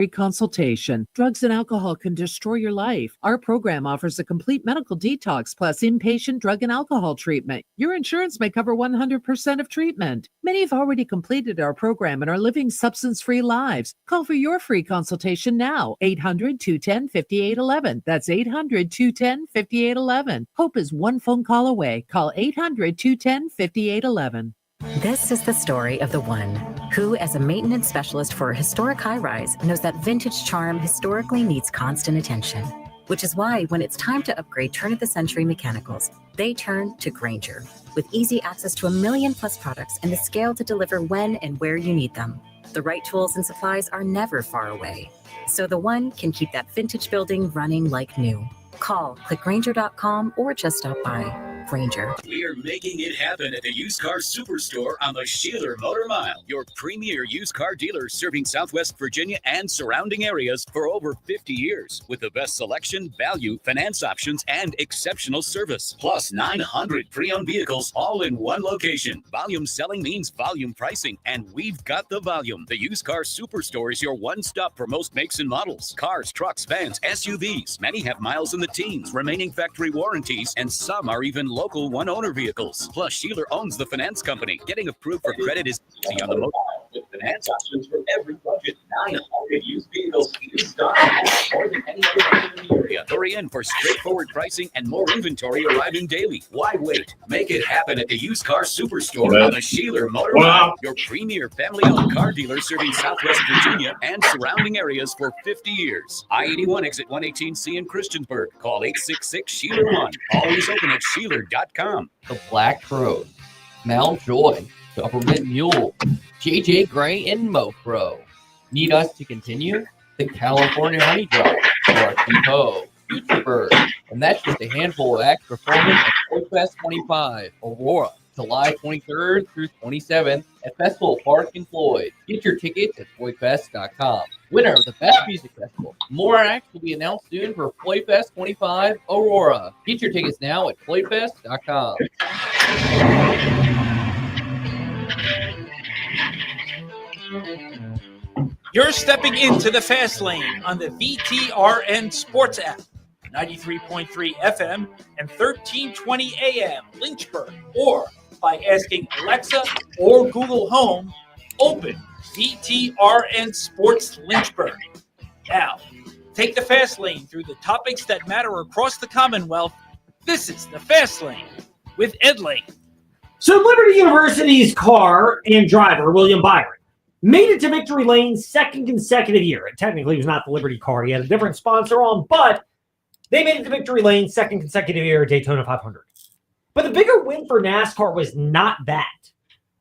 Free consultation. Drugs and alcohol can destroy your life. Our program offers a complete medical detox plus inpatient drug and alcohol treatment. Your insurance may cover 100% of treatment. Many have already completed our program and are living substance-free lives. Call for your free consultation now. 800-210-5811. That's 800-210-5811. Hope is one phone call away. Call 800-210-5811. This is the story of the one who, as a maintenance specialist for a historic high-rise, knows that vintage charm historically needs constant attention. Which is why when it's time to upgrade turn-of-the-century mechanicals, they turn to Grainger. With easy access to 1 million+ products and the scale to deliver when and where you need them. The right tools and supplies are never far away. So the one can keep that vintage building running like new. Call, click Grainger.com, or just stop by. Grainger. We are making it happen at the Used Car Superstore on the Sheeler Motor Mile, your premier used car dealer serving Southwest Virginia and surrounding areas for over 50 years. With the best selection, value, finance options, and exceptional service. Plus 900 pre-owned vehicles all in one location. Volume selling means volume pricing, and we've got the volume. The Used Car Superstore is your one-stop for most makes and models. Cars, trucks, vans, SUVs. Many have miles in the teens, remaining factory warranties, and some are even local one-owner vehicles. Plus, Sheeler owns the finance company. Getting approved for credit is easy on the motor with finance options for every budget. 900 used vehicles in stock, more than any other dealer in the area. Hurry in for straightforward pricing and more inventory arriving daily. Why wait? Make it happen at the Used Car Superstore on the Sheeler Motor Mile, your premier family-owned car dealer serving Southwest Virginia and surrounding areas for 50 years. I-81 exit 118C in Christiansburg. Call 866-SHEELER1. Always open at Sheeler.com. The Black Crows, Mount Joy, Government Mule, JJ Gray, and Mopro. Need us to continue? The California Honey Drop, Rusty Ho, Future Bird, and that's just a handful of acts performing at Floyd Fest 25, Aurora, July 23rd through 27th at Festival Park in Floyd. Get your tickets at FloydFest.com. Winner of the Best Music Festival. More acts will be announced soon for Floyd Fest 25, Aurora. Get your tickets now at FloydFest.com. You're stepping into the fast lane on the VTRN Sports app, 93.3 FM and 1320 AM Lynchburg, or by asking Alexa or Google Home, open VTRN Sports Lynchburg. Now, take the fast lane through the topics that matter across the Commonwealth. This is the Fast Lane with Ed Lane. So Liberty University's car and driver, William Byron, made it to Victory Lane's second consecutive year. It technically was not the Liberty car. He had a different sponsor on, but they made it to Victory Lane's second consecutive year at Daytona 500. But the bigger win for NASCAR was not that.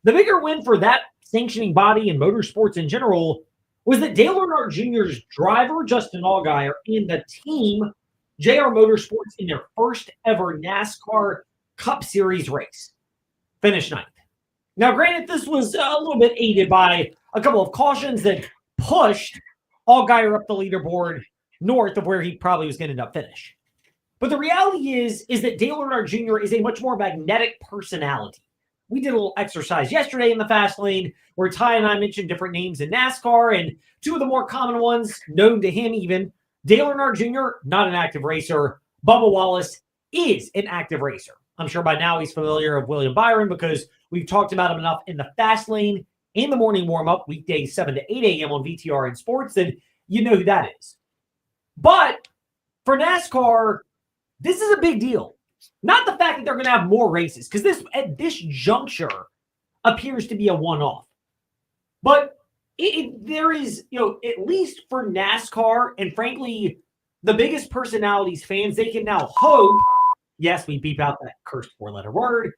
The bigger win for that sanctioning body and motorsports in general was that Dale Earnhardt Jr.'s driver, Justin Allgaier, and the team, JR Motorsports, in their first ever NASCAR Cup Series race, finished ninth. Now, granted, this was a little bit aided by a couple of cautions that pushed Allgaier up the leaderboard north of where he probably was going to end up finish. But the reality is that Dale Earnhardt Jr. is a much more magnetic personality. We did a little exercise yesterday in the Fast Lane where Ty and I mentioned different names in NASCAR, and two of the more common ones, known to him even, Dale Earnhardt Jr., not an active racer. Bubba Wallace is an active racer. I'm sure by now he's familiar with William Byron because we've talked about him enough in the Fast Lane, in the morning warm-up, weekdays 7 to 8 a.m. on VTRN Sports, and you know who that is. But for NASCAR, this is a big deal. Not the fact that they're going to have more races, because this at this juncture appears to be a one-off. But there is, at least for NASCAR and frankly, the biggest personalities, fans, they can now hope, yes, we beep out that cursed four-letter word,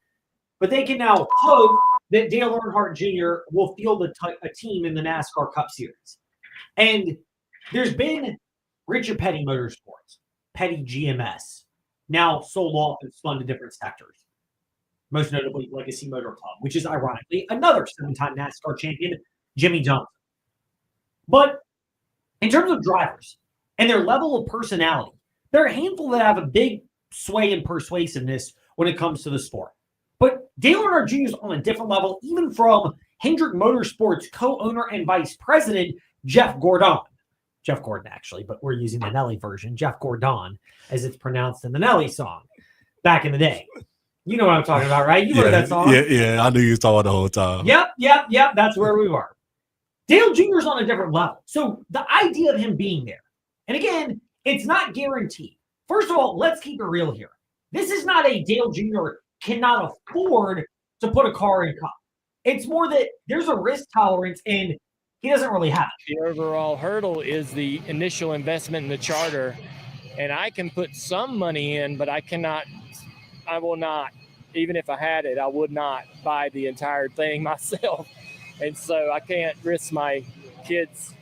but they can now hope that Dale Earnhardt Jr. will field a team in the NASCAR Cup Series. And there's been Richard Petty Motorsports, Petty GMS, now sold off and spun to different sectors. Most notably Legacy Motor Club, which is ironically another 7-time NASCAR champion, Jimmy Johnson. But in terms of drivers and their level of personality, there are a handful that have a big sway and persuasiveness when it comes to the sport. But Dale Earnhardt Jr. is on a different level, even from Hendrick Motorsports co-owner and vice president, Jeff Gordon. Jeff Gordon, actually, but we're using the Nelly version, Jeff Gordon, as it's pronounced in the Nelly song back in the day. You know what I'm talking about, right? You heard that song. Yeah. I knew you was talking about the whole time. Yep. That's where we were. Dale Jr.'s on a different level. So the idea of him being there, and again, it's not guaranteed. First of all, let's keep it real here. This is not a Dale Jr. cannot afford to put a car in Cup. It's more that there's a risk tolerance, and he doesn't really have it. The overall hurdle is the initial investment in the charter, and I can put some money in, but I will not, even if I had it, I would not buy the entire thing myself. And so I can't risk my kids'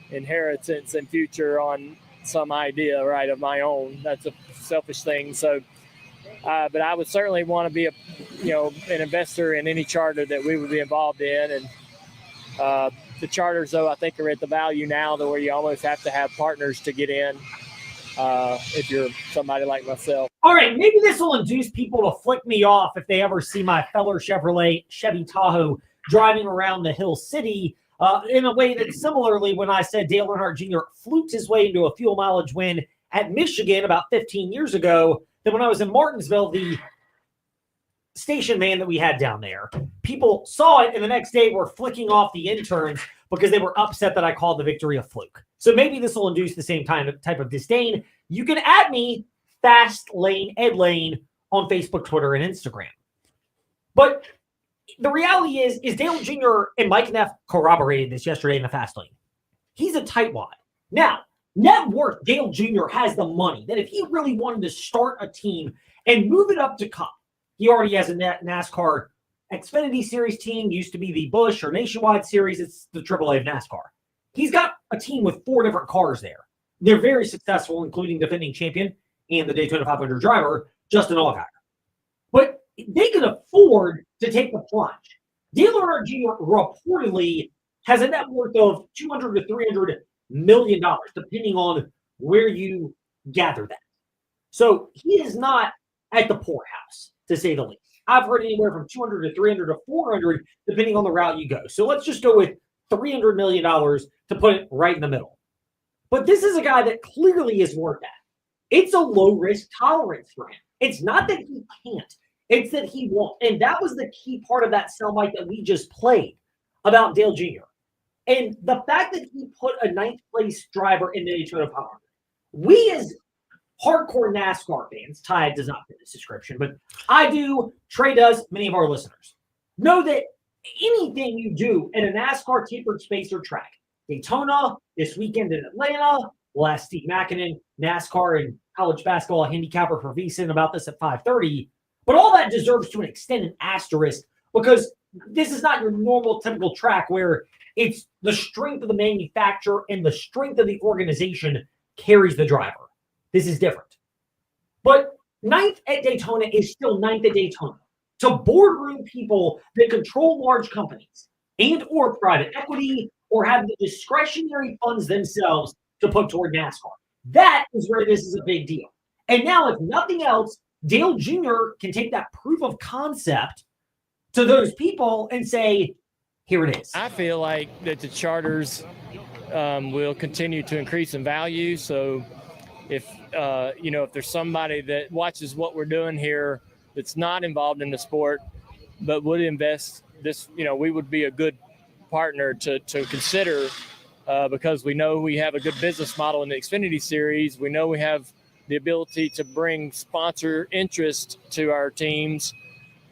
inheritance and future on some idea, right, of my own. That's a selfish thing. So, but I would certainly want to be an investor in any charter that we would be involved in. And the charters, though, I think are at the value now where you almost have to have partners to get in if you're somebody like myself. All right, maybe this will induce people to flick me off if they ever see my fellow Chevrolet Chevy Tahoe driving around the Hill City in a way that similarly when I said Dale Earnhardt Jr. fluked his way into a fuel mileage win at Michigan about 15 years ago, that when I was in Martinsville, the station man that we had down there, people saw it and the next day were flicking off the interns because they were upset that I called the victory a fluke. So maybe this will induce the same type of disdain. You can add me, Fast Lane, Ed Lane, on Facebook, Twitter, and Instagram. But the reality is Dale Jr. and Mike Neff corroborated this yesterday in the Fast Lane. He's a tightwad. Now, net worth, Dale Jr. has the money that if he really wanted to start a team and move it up to Cup, he already has a NASCAR Xfinity Series team, used to be the Busch or Nationwide Series. It's the AAA of NASCAR. He's got a team with 4 different cars there. They're very successful, including defending champion and the Daytona 500 driver, Justin Allgaier. But they can afford to take the plunge. Dale Earnhardt Jr. reportedly has a net worth of $200 to $300 million, depending on where you gather that. So he is not at the poorhouse, to say the least. I've heard anywhere from 200 to 300 to 400, depending on the route you go. So let's just go with $300 million to put it right in the middle. But this is a guy that clearly is worth that. It's a low risk tolerance for him. It's not that he can't. It's that he won't. And that was the key part of that soundbite that we just played about Dale Jr. And the fact that he put a 9th place driver in the Daytona 500, we as hardcore NASCAR fans, Ty does not fit this description, but I do, Trey does, many of our listeners, know that anything you do in a NASCAR tapered spacer track, Daytona, this weekend in Atlanta, we'll ask Steve Makinen, NASCAR and college basketball handicapper for VSiN about this at 5:30, but all that deserves to an extent an asterisk because this is not your normal typical track where it's the strength of the manufacturer and the strength of the organization carries the driver. This is different. But 9th at Daytona is still 9th at Daytona. To boardroom people that control large companies and or private equity or have the discretionary funds themselves to put toward NASCAR. That is where this is a big deal. And now, if nothing else, Dale Jr. can take that proof of concept to those people and say, here it is. I feel like that the charters will continue to increase in value. So if there's somebody that watches what we're doing here that's not involved in the sport, but would invest this, we would be a good partner to consider because we know we have a good business model in the Xfinity Series. We know we have the ability to bring sponsor interest to our teams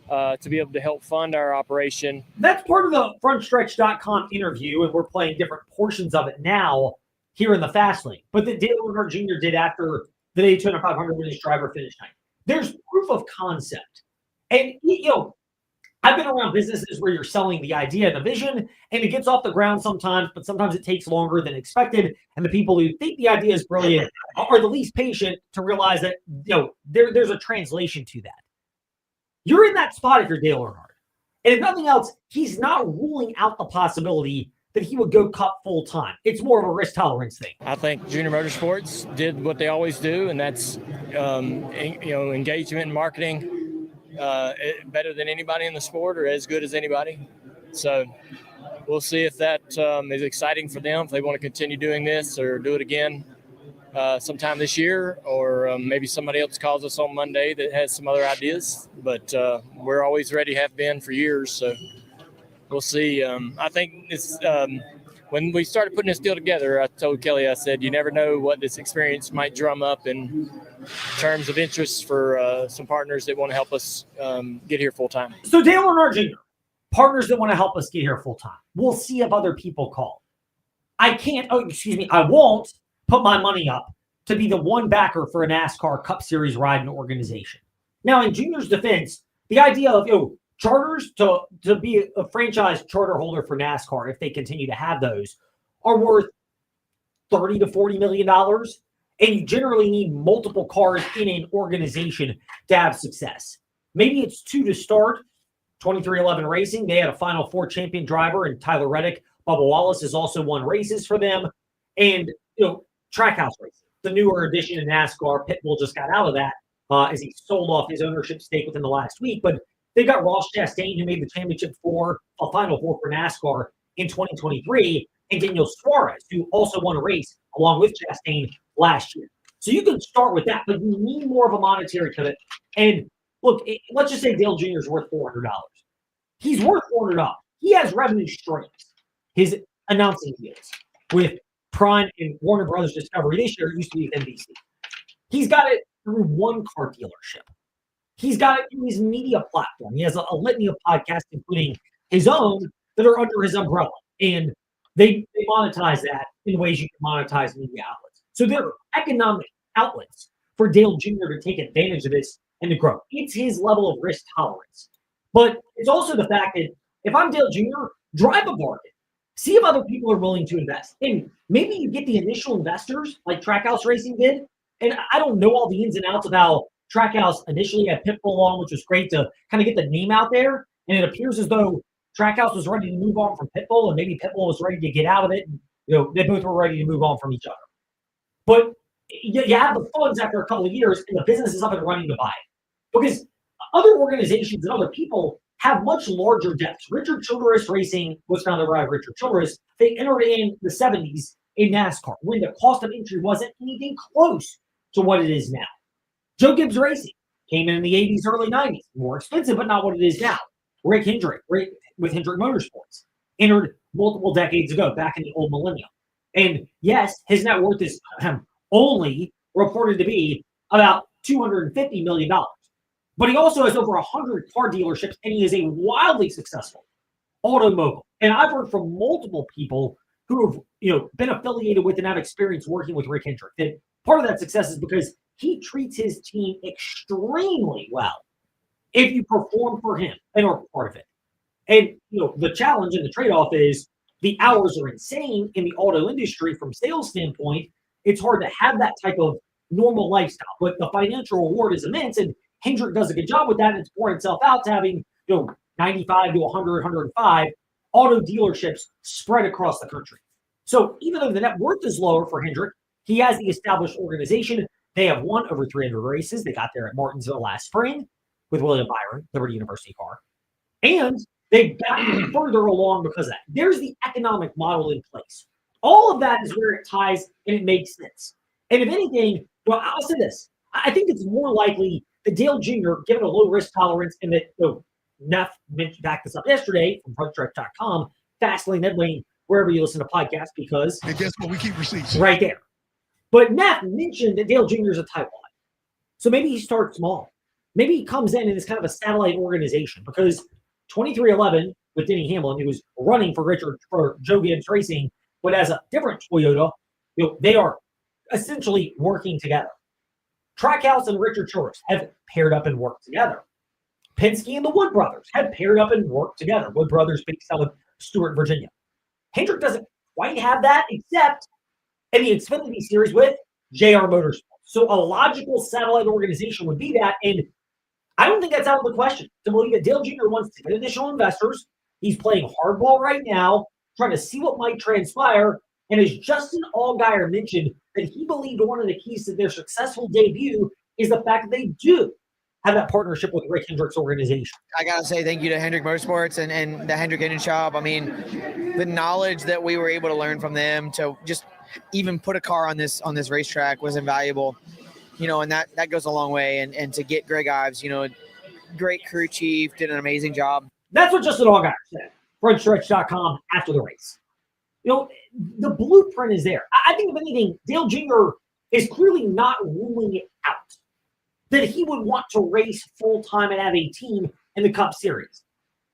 to be able to help fund our operation. That's part of the frontstretch.com interview, and we're playing different portions of it now here in the Fast Lane. But that Dale Earnhardt Jr. did after the Daytona 500 when his driver finished ninth. There's proof of concept. And, I've been around businesses where you're selling the idea and the vision, and it gets off the ground sometimes, but sometimes it takes longer than expected. And the people who think the idea is brilliant are the least patient to realize that, there's a translation to that. You're in that spot if you're Dale Earnhardt. And if nothing else, he's not ruling out the possibility that he would go Cup full time. It's more of a risk tolerance thing. I think Junior Motorsports did what they always do, and that's, engagement and marketing better than anybody in the sport or as good as anybody. So we'll see if that is exciting for them, if they want to continue doing this or do it again sometime this year, or maybe somebody else calls us on Monday that has some other ideas. But we're always ready, have been for years. So we'll see. I think it's when we started putting this deal together, I told Kelly, I said, you never know what this experience might drum up in terms of interest for some partners that want to help us get here full time. So Dale Earnhardt Jr., partners that want to help us get here full time. We'll see if other people call. I won't put my money up to be the one backer for a NASCAR Cup Series riding organization. Now, in Junior's defense, the idea of charters to be a franchise charter holder for NASCAR, if they continue to have those, are worth $30 to $40 million. And you generally need multiple cars in an organization to have success. Maybe it's 2 to start. 2311 Racing, they had a Final Four champion driver in Tyler Reddick. Bubba Wallace has also won races for them. And, Trackhouse Racing, the newer addition in NASCAR. Pitbull just got out of that as he sold off his ownership stake within the last week. But they got Ross Chastain, who made the championship for a Final Four for NASCAR in 2023, and Daniel Suarez, who also won a race along with Chastain last year. So you can start with that, but you need more of a monetary pivot. And look, let's just say Dale Jr. is worth $400. He's worth $400. He has revenue streams. His announcing deals with Prime and Warner Brothers Discovery this year used to be with NBC. He's got it through one car dealership. He's got it through his media platform. He has a litany of podcasts, including his own, that are under his umbrella. And they monetize that in ways you can monetize media outlets. So there are economic outlets for Dale Jr. to take advantage of this and to grow. It's his level of risk tolerance. But it's also the fact that if I'm Dale Jr., drive a bargain. See if other people are willing to invest. And maybe you get the initial investors like Trackhouse Racing did. And I don't know all the ins and outs of how Trackhouse initially had Pitbull along, which was great to kind of get the name out there. And it appears as though Trackhouse was ready to move on from Pitbull, and maybe Pitbull was ready to get out of it. And, they both were ready to move on from each other. But you have the funds after a couple of years, and the business is up and running to buy it. Because other organizations and other people have much larger depths. Richard Childress Racing was founded by Richard Childress. They entered in the 70s in NASCAR when the cost of entry wasn't anything close to what it is now. Joe Gibbs Racing came in the 80s, early 90s. More expensive, but not what it is now. Rick Hendrick with Hendrick Motorsports entered multiple decades ago, back in the old millennium. And yes, his net worth is only reported to be about $250 million. But he also has over 100 car dealerships, and he is a wildly successful auto mogul. And I've heard from multiple people who have been affiliated with and have experience working with Rick Hendrick that part of that success is because he treats his team extremely well if you perform for him and are part of it. And the challenge and the trade-off is the hours are insane in the auto industry from sales standpoint. It's hard to have that type of normal lifestyle, but the financial reward is immense. And Hendrick does a good job with that, and it's pouring itself out to having 95 to 100, 105 auto dealerships spread across the country. So even though the net worth is lower for Hendrick, he has the established organization. They have won over 300 races. They got there at Martinsville last spring with William Byron, Liberty University car. And they've gotten further along because of that. There's the economic model in place. All of that is where it ties and it makes sense. And if anything, I'll say this. I think it's more likely that Dale Jr., given a low risk tolerance, and that Neff backed this up yesterday from ProTrack.com, Fastlane, Edlane, wherever you listen to podcasts, because. And guess what? We keep receipts. Right there. But Neff mentioned that Dale Jr. is a tightwad. So maybe he starts small. Maybe he comes in and is kind of a satellite organization, because 2311 with Denny Hamlin, who was running for Joe Gibbs Racing, but as a different Toyota, they are essentially working together. Trackhouse and Richard Childress have paired up and worked together. Penske and the Wood Brothers have paired up and worked together. Wood Brothers based out of Stewart, Virginia. Hendrick doesn't quite have that, except in the Xfinity Series with JR Motorsports. So a logical satellite organization would be that, and I don't think that's out of the question. To believe that Dale Jr. wants to get additional investors. He's playing hardball right now, trying to see what might transpire. And as Justin Allgaier mentioned, that he believed one of the keys to their successful debut is the fact that they do have that partnership with Rick Hendrick's organization. I got to say thank you to Hendrick Motorsports and the Hendrick Engine Shop. I mean, the knowledge that we were able to learn from them to just even put a car on this racetrack was invaluable, and that goes a long way. And to get Greg Ives, great crew chief, did an amazing job. That's what Justin Allgaier said, frontstretch.com after the race. The blueprint is there. I think, if anything, Dale Jr. is clearly not ruling it out that he would want to race full-time and have a team in the Cup Series.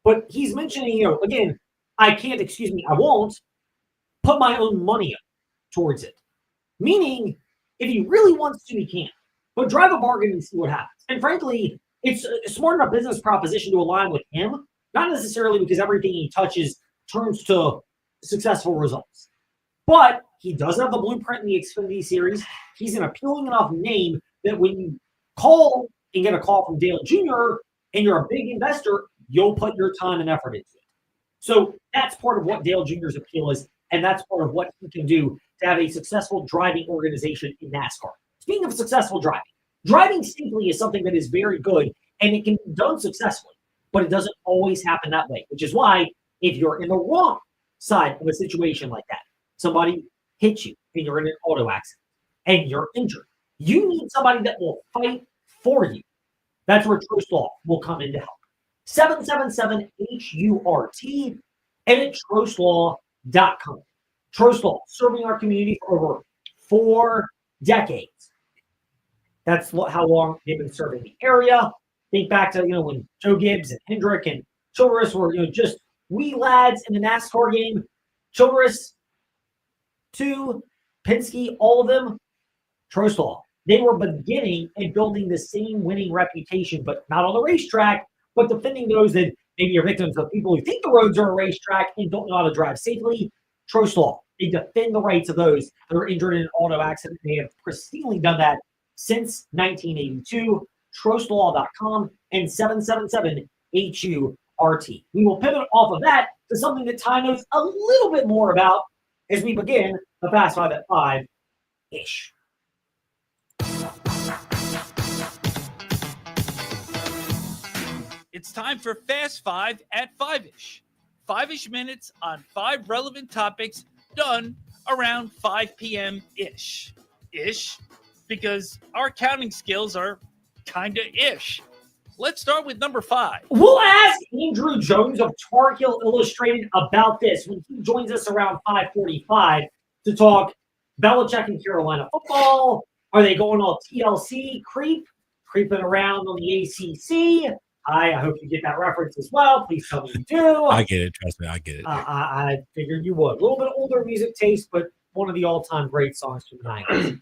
But he's mentioning, again, I won't put my own money up towards it. Meaning, if he really wants to, he can. But drive a bargain and see what happens. And frankly, it's a smart enough business proposition to align with him, not necessarily because everything he touches turns to successful results. But he does have the blueprint in the Xfinity Series. He's an appealing enough name that when you call and get a call from Dale Jr. and you're a big investor, you'll put your time and effort into it. So that's part of what Dale Jr.'s appeal is, and that's part of what he can do to have a successful driving organization in NASCAR. Speaking of successful driving safely is something that is very good, and it can be done successfully, but it doesn't always happen that way, which is why if you're in the wrong side of a situation like that, somebody hits you and you're in an auto accident and you're injured, you need somebody that will fight for you. That's where Trust Law will come in to help. 777-HURT and at trustlaw.com. Trust Law, serving our community for over 4 decades. That's how long they've been serving the area. Think back to, when Joe Gibbs and Hendrick and Childress were, just wee lads in the NASCAR game. Childress, to Penske, all of them, Trust Law. They were beginning and building the same winning reputation, but not on the racetrack, but defending those that maybe are victims of people who think the roads are a racetrack and don't know how to drive safely. Trust Law. They defend the rights of those that are injured in an auto accident. They have pristinely done that since 1982. Trustlaw.com and 777-HURT. We will pivot off of that to something that Ty knows a little bit more about as we begin the Fast Five at 5-ish. It's time for Fast Five at 5-ish. 5-ish minutes on 5 relevant topics done around 5 p.m.-ish. Ish, because our counting skills are kind of ish. Let's start with number 5. We'll ask Andrew Jones of Tar Heel Illustrated about this when he joins us around 5:45 to talk Belichick and Carolina football. Are they going all TLC creeping around on the ACC? I hope you get that reference as well. Please tell me you do. I get it. Trust me, I get it. I figured you would. A little bit older music taste, but one of the all-time great songs from the 90s.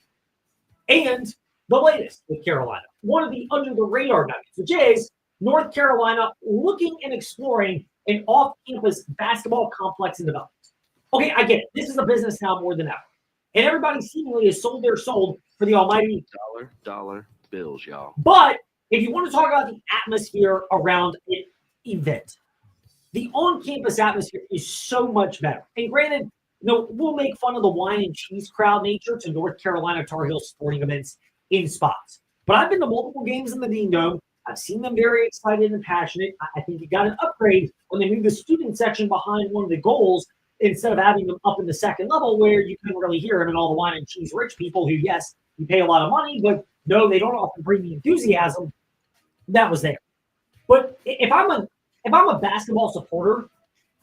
And the latest with Carolina, one of the under-the-radar nuggets, which is North Carolina looking and exploring an off-campus basketball complex in development. Okay, I get it. This is a business now more than ever. And everybody seemingly has sold their soul for the almighty dollar bills, y'all. But if you want to talk about the atmosphere around an event, the on-campus atmosphere is so much better. And granted, we'll make fun of the wine and cheese crowd nature to North Carolina Tar Heel sporting events in spots. But I've been to multiple games in the Dean Dome. I've seen them very excited and passionate. I think it got an upgrade when they moved the student section behind one of the goals instead of having them up in the second level where you couldn't really hear them and all the wine and cheese rich people who, yes, you pay a lot of money, but no, they don't often bring the enthusiasm that was there. But if I'm a basketball supporter,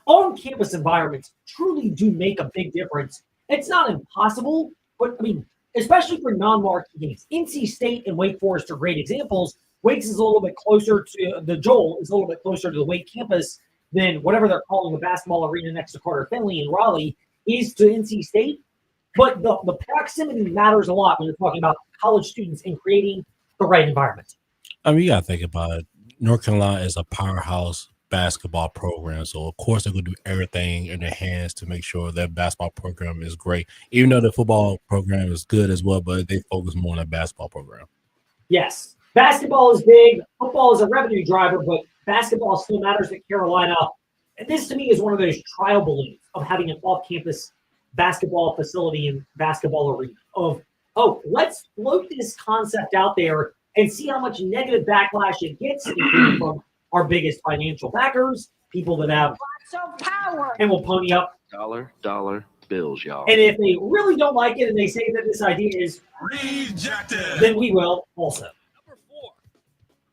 on-campus environments truly do make a big difference. It's not impossible, but especially for non-marquee games. NC State and Wake Forest are great examples. Wake's is a little bit closer to the Joel is a little bit closer to the Wake campus than whatever they're calling the basketball arena next to Carter Finley in Raleigh is to NC State. But the proximity matters a lot when you're talking about college students and creating the right environment. You got to think about it. North Carolina is a powerhouse basketball program. So, of course, they're going to do everything in their hands to make sure their basketball program is great. Even though the football program is good as well, but they focus more on the basketball program. Yes. Basketball is big. Football is a revenue driver, but basketball still matters at Carolina. And this, to me, is one of those trial balloons of having an off-campus basketball facility and basketball arena of, let's float this concept out there and see how much negative backlash it gets including from our biggest financial backers, people that have power and will pony up Dollar bills, y'all. And if they really don't like it and they say that this idea is rejected, then we will also. Number 4.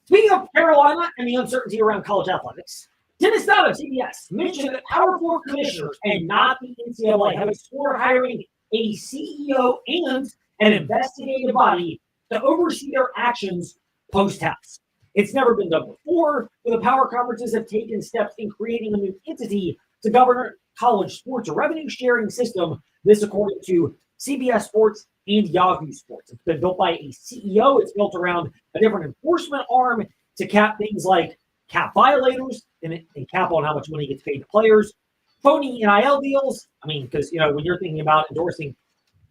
Speaking of Carolina and the uncertainty around college athletics, Dennis Dodd of CBS mentioned that Power 4 commissioners and not the NCAA have explored hiring a CEO and an investigative body to oversee their actions post-House. It's never been done before, but the power conferences have taken steps in creating a new entity to govern college sports, a revenue-sharing system. This according to CBS Sports and Yahoo Sports. It's been built by a CEO. It's built around a different enforcement arm to cap things like cap violators and cap on how much money gets paid to players. Phony NIL deals. I mean, because, when you're thinking about endorsing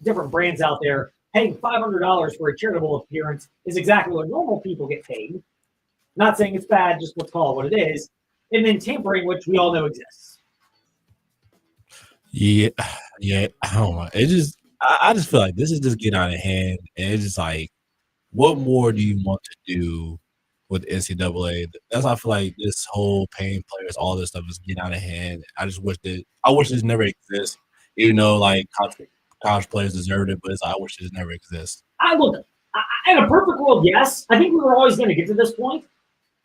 different brands out there, paying $500 for a charitable appearance is exactly what normal people get paid. Not saying it's bad, just let's call it what it is. And then tampering, which we all know exists. Yeah, I don't know. I just feel like this is just getting out of hand, and it's just like, what more do you want to do with NCAA? That's why I feel like this whole paying players, all this stuff is getting out of hand. I wish this never exists, even though like college players deserve it, but I wish this never exists. In a perfect world, yes. I think we were always going to get to this point.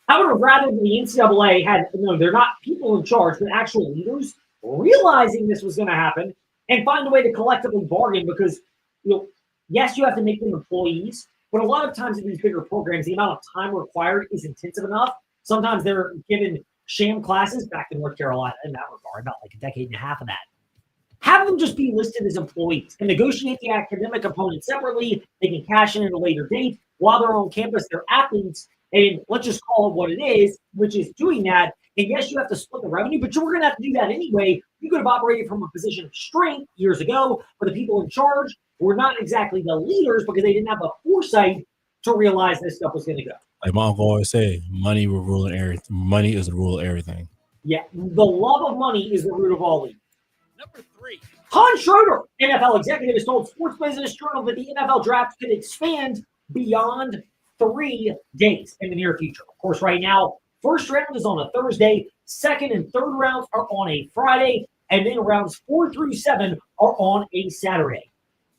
I would have rather the NCAA had, they're not people in charge, but actual leaders realizing this was going to happen and find a way to collectively bargain because, yes, you have to make them employees, but a lot of times in these bigger programs, the amount of time required is intensive enough. Sometimes they're given sham classes back in North Carolina in that regard, about like a decade and a half of that. Have them just be listed as employees and negotiate the academic component separately. They can cash in at a later date while they're on campus. They're athletes, and let's just call it what it is, which is doing that. And yes, you have to split the revenue, but you're going to have to do that anyway. You could have operated from a position of strength years ago, but the people in charge were not exactly the leaders because they didn't have the foresight to realize this stuff was going to go. Like my uncle always say, money will rule everything. Money is the rule of everything. Yeah, the love of money is the root of all evil. Number 3. Hans Schroeder, NFL executive, has told Sports Business Journal that the NFL draft could expand beyond 3 days in the near future. Of course, right now, first round is on a Thursday, second and third rounds are on a Friday, and then rounds 4 through 7 are on a Saturday.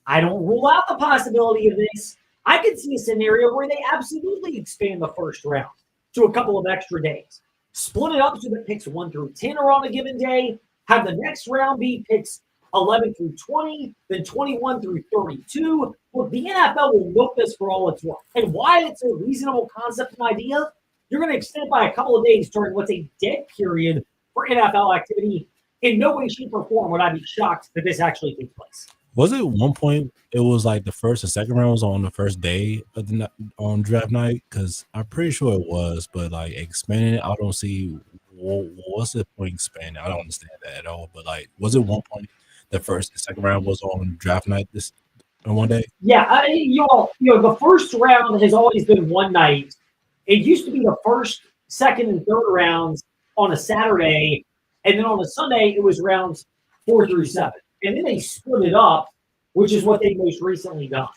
I don't rule out the possibility of this. I could see a scenario where they absolutely expand the first round to a couple of extra days. Split it up so that picks 1 through 10 are on a given day. Have the next round be picks 11 through 20, then 21 through 32. Well, the NFL will milk this for all it's worth. And why it's a reasonable concept and idea, you're going to extend it by a couple of days during what's a dead period for NFL activity. In no way, shape, or form would I be shocked that this actually takes place. Was it one point it was like the first and second round was on the first day of on draft night? Because I'm pretty sure it was, but like expanding it, I don't see what's the point expanding. I don't understand that at all. But like, was it one point the first and second round was on draft night this on one day? Yeah, the first round has always been one night. It used to be the first, second, and third rounds on a Saturday, and then on a Sunday it was rounds 4 through 7. And then they split it up, which is what they've most recently done.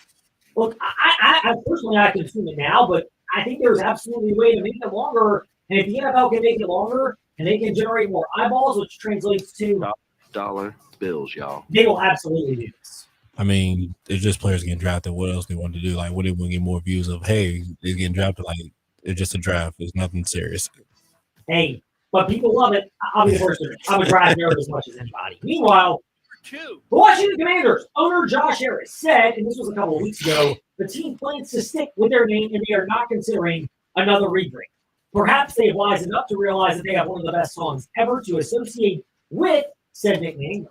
Look, I personally, I consume it now, but I think there's absolutely a way to make it longer. And if the NFL can make it longer and they can generate more eyeballs, which translates to dollar bills, y'all, they will absolutely do this. I mean, it's just players getting drafted. What else they want to do? Like, what they want to get more views of? Hey, they're getting drafted. Like, it's just a draft. It's nothing serious. Hey, but people love it. I'll be the first to. I'm a draft nerd as much as anybody. Meanwhile, the Washington Commanders owner Josh Harris said, and this was a couple of weeks ago, the team plans to stick with their name and they are not considering another rebrand. Perhaps they have wise enough to realize that they have one of the best songs ever to associate with said nickname.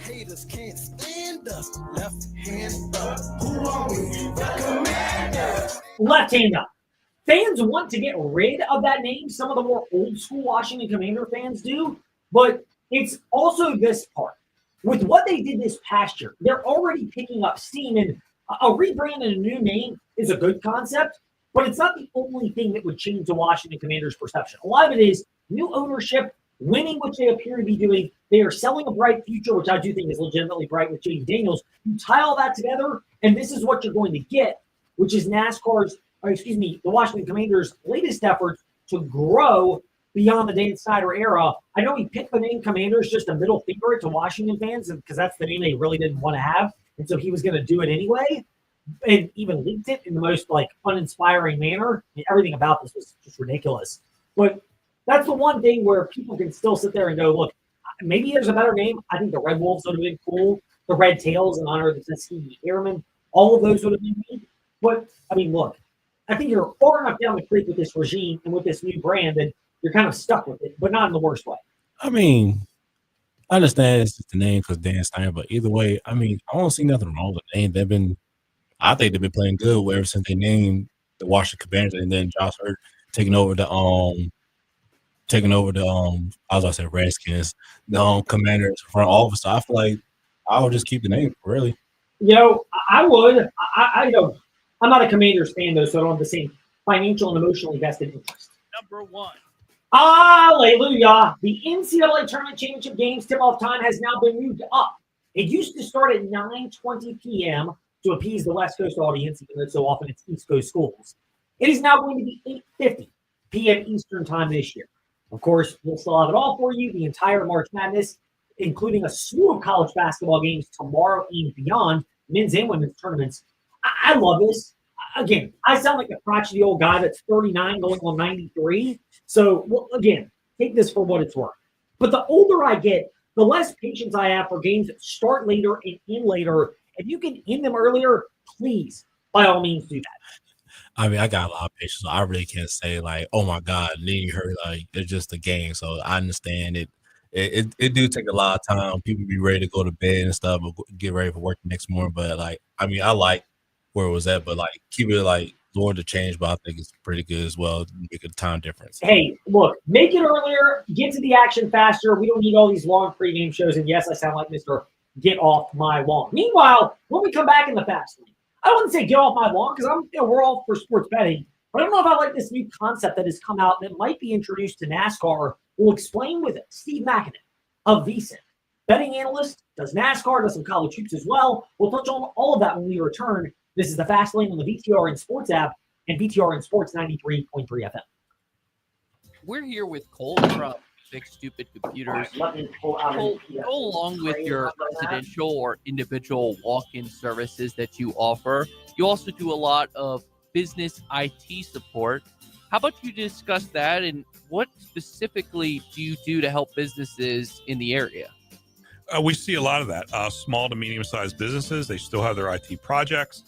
Haters can't stand us. Left hand up. Who are we? The Commanders. Left hand up. Fans want to get rid of that name. Some of the more old school Washington Commander fans do, but it's also this part. With what they did this past year, they're already picking up steam, and a rebrand and a new name is a good concept, but it's not the only thing that would change the Washington Commanders' perception. A lot of it is new ownership, winning, which they appear to be doing. They are selling a bright future, which I do think is legitimately bright with James Daniels. You tie all that together, and this is what you're going to get, which is NASCAR's the Washington Commanders' latest effort to grow beyond the Dan Snyder era. I know he picked the name Commanders just a middle finger to Washington fans because that's the name they really didn't want to have, and so he was going to do it anyway, and even leaked it in the most uninspiring manner. I mean, everything about this was just ridiculous. But that's the one thing where people can still sit there and go, look, maybe there's a better name. I think the Red Wolves would have been cool. The Red Tails in honor of the Tuskegee Airmen. All of those would have been neat. But, I mean, look, I think you're far enough down the creek with this regime and with this new brand that you're kind of stuck with it, but not in the worst way. I mean, I understand it's just the name because Dan Stein, but either way, I mean, I don't see nothing wrong with the name. I think they've been playing good ever since they named the Washington Commanders, and then Josh Hurt taking over the Redskins, the Commanders front office. So I feel like I would just keep the name, really. I would. I'm not a Commanders fan though, so I don't have the same financial and emotionally vested interest. Number 1. Hallelujah. The NCAA Tournament Championship Games tip-off time has now been moved up. It used to start at 9:20 p.m. to appease the West Coast audience, even though so often it's East Coast schools. It is now going to be 8:50 p.m. Eastern time this year. Of course, we'll still have it all for you, the entire March Madness, including a slew of college basketball games tomorrow and beyond, men's and women's tournaments. I love this. Again, I sound like a crotchety old guy that's 39 going on 93. So, again, take this for what it's worth. But the older I get, the less patience I have for games that start later and end later. If you can end them earlier, please, by all means, do that. I mean, I got a lot of patience, so I really can't say oh my God, Lee hurt. It's just a game, so I understand it. It do take a lot of time. People be ready to go to bed and stuff, or get ready for work the next morning. But I mean, I like where it was at, but keep it lower the change. But I think it's pretty good as well. Make a time difference. Hey, look, make it earlier, get to the action faster. We don't need all these long pregame shows. And yes, I sound like Mr. Get Off My Lawn. Meanwhile, when we come back in the fast lane, I wouldn't say get off my lawn because we're all for sports betting. But I don't know if I like this new concept that has come out that might be introduced to NASCAR. We'll explain with Steve Makinen of VSiN. Betting analyst, does NASCAR, does some college hoops as well. We'll touch on all of that when we return. This is the Fast Lane on the VTRN Sports app and VTRN Sports 93.3 FM. We're here with Cole from Big Stupid Computers. Cole, go along with your residential or individual walk-in services that you offer, you also do a lot of business IT support. How about you discuss that, and what specifically do you do to help businesses in the area? We see a lot of that. Small to medium-sized businesses, they still have their IT projects.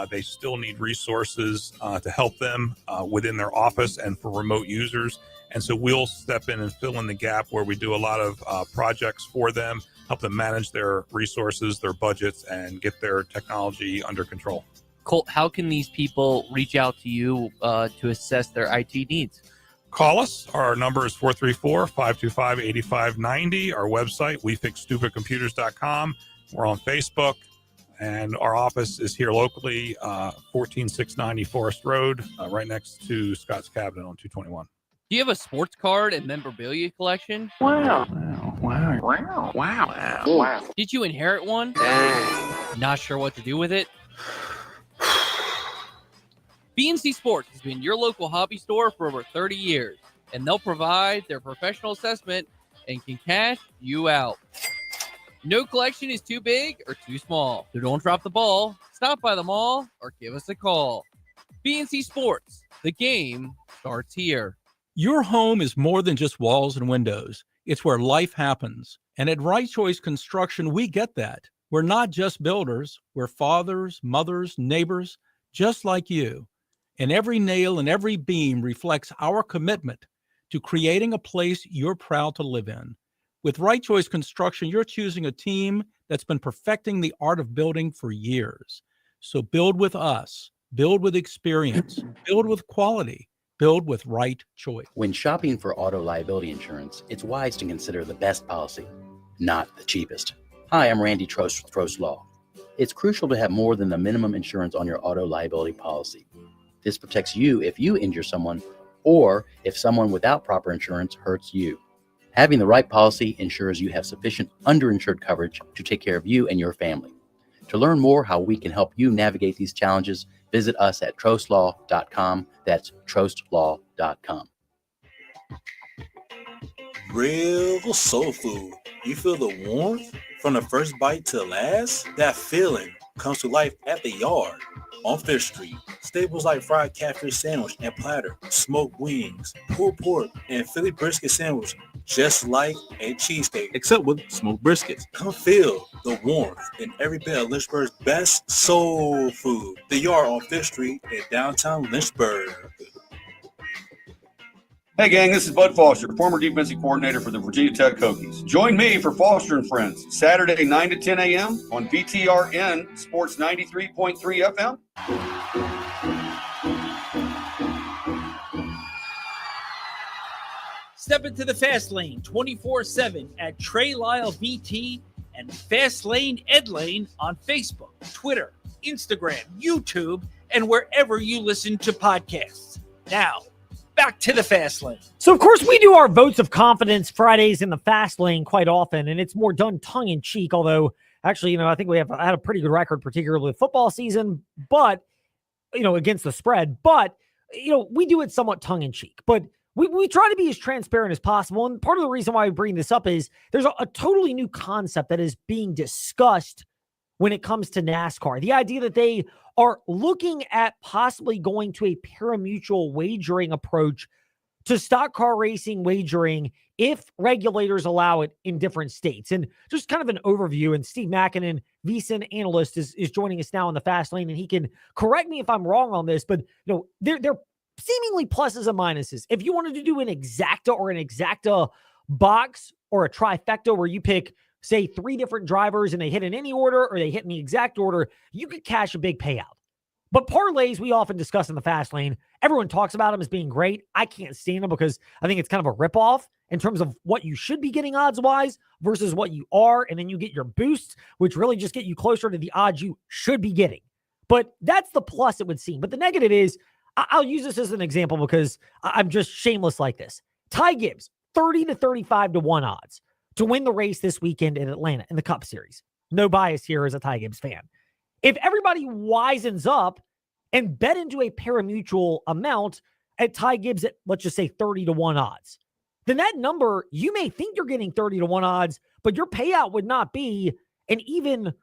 They still need resources to help them within their office and for remote users. And so we'll step in and fill in the gap where we do a lot of projects for them, help them manage their resources, their budgets, and get their technology under control. Colt, how can these people reach out to you to assess their IT needs? Call us. Our number is 434-525-8590. Our website, wefixstupidcomputers.com. We're on Facebook. And our office is here locally, 14690 Forest Road, right next to Scott's Cabinet on 221. Do you have a sports card and memorabilia collection? Wow. Did you inherit one? Not sure what to do with it? BNC Sports has been your local hobby store for over 30 years, and they'll provide their professional assessment and can cash you out. No collection is too big or too small, so don't drop the ball. Stop by the mall or give us a call. BNC Sports, the game starts here. Your home is more than just walls and windows. It's where life happens. And at Right Choice Construction, we get that. We're not just builders. We're fathers, mothers, neighbors, just like you. And every nail and every beam reflects our commitment to creating a place you're proud to live in. With Right Choice Construction, you're choosing a team that's been perfecting the art of building for years. So build with us, build with experience, build with quality, build with Right Choice. When shopping for auto liability insurance, it's wise to consider the best policy, not the cheapest. Hi, I'm Randy Trost with Trost Law. It's crucial to have more than the minimum insurance on your auto liability policy. This protects you if you injure someone or if someone without proper insurance hurts you. Having the right policy ensures you have sufficient underinsured coverage to take care of you and your family. To learn more how we can help you navigate these challenges, Visit us at trostlaw.com. That's trostlaw.com. Real soul food. You feel the warmth from the first bite to the last? That feeling comes to life at the Yard on Fifth Street. Staples like fried catfish sandwich and platter, smoked wings, pulled pork, and Philly brisket sandwich, just like a cheesesteak, except with smoked briskets. Come feel the warmth in every bit of Lynchburg's best soul food. The Yard on Fifth Street in downtown Lynchburg. Hey gang, this is Bud Foster, former defensive coordinator for the Virginia Tech Hokies. Join me for Foster and Friends, Saturday 9 to 10 a.m. on VTRN Sports 93.3 FM. Step into the Fast Lane 24/7 at Trey Lyle VT and Fast Lane Ed Lane on Facebook, Twitter, Instagram, YouTube, and wherever you listen to podcasts. Now, back to the Fast Lane. So, of course, we do our votes of confidence Fridays in the Fast Lane quite often, and it's more done tongue-in-cheek, although, actually, I think we had a pretty good record, particularly with football season, but, against the spread. But, we do it somewhat tongue-in-cheek. But we try to be as transparent as possible, and part of the reason why we bring this up is there's a totally new concept that is being discussed when it comes to NASCAR. The idea that they are looking at possibly going to a pari-mutuel wagering approach to stock car racing wagering if regulators allow it in different states. And just kind of an overview, and Steve Makinen, VSiN analyst, is joining us now in the Fast Lane, and he can correct me if I'm wrong on this, but they're seemingly pluses and minuses. If you wanted to do an exacta or an exacta box or a trifecta where you pick, say, 3 different drivers and they hit in any order or they hit in the exact order, you could cash a big payout. But parlays, we often discuss in the Fast Lane. Everyone talks about them as being great. I can't stand them because I think it's kind of a ripoff in terms of what you should be getting odds-wise versus what you are, and then you get your boosts, which really just get you closer to the odds you should be getting. But that's the plus, it would seem. But the negative is, I'll use this as an example because I'm just shameless like this. Ty Gibbs, 30 to 35 to 1 odds to win the race this weekend in Atlanta in the Cup Series. No bias here as a Ty Gibbs fan. If everybody wisens up and bet into a pari-mutuel amount at Ty Gibbs at, let's just say, 30 to 1 odds, then that number, you may think you're getting 30 to 1 odds, but your payout would not be an even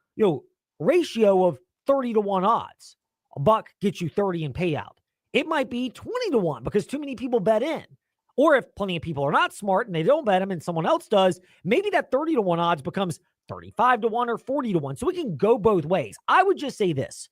ratio of 30 to 1 odds. A buck gets you 30 in payout. It might be 20 to 1 because too many people bet in. Or if plenty of people are not smart and they don't bet them and someone else does, maybe that 30 to 1 odds becomes 35 to 1 or 40 to 1. So it can go both ways. I would just say this.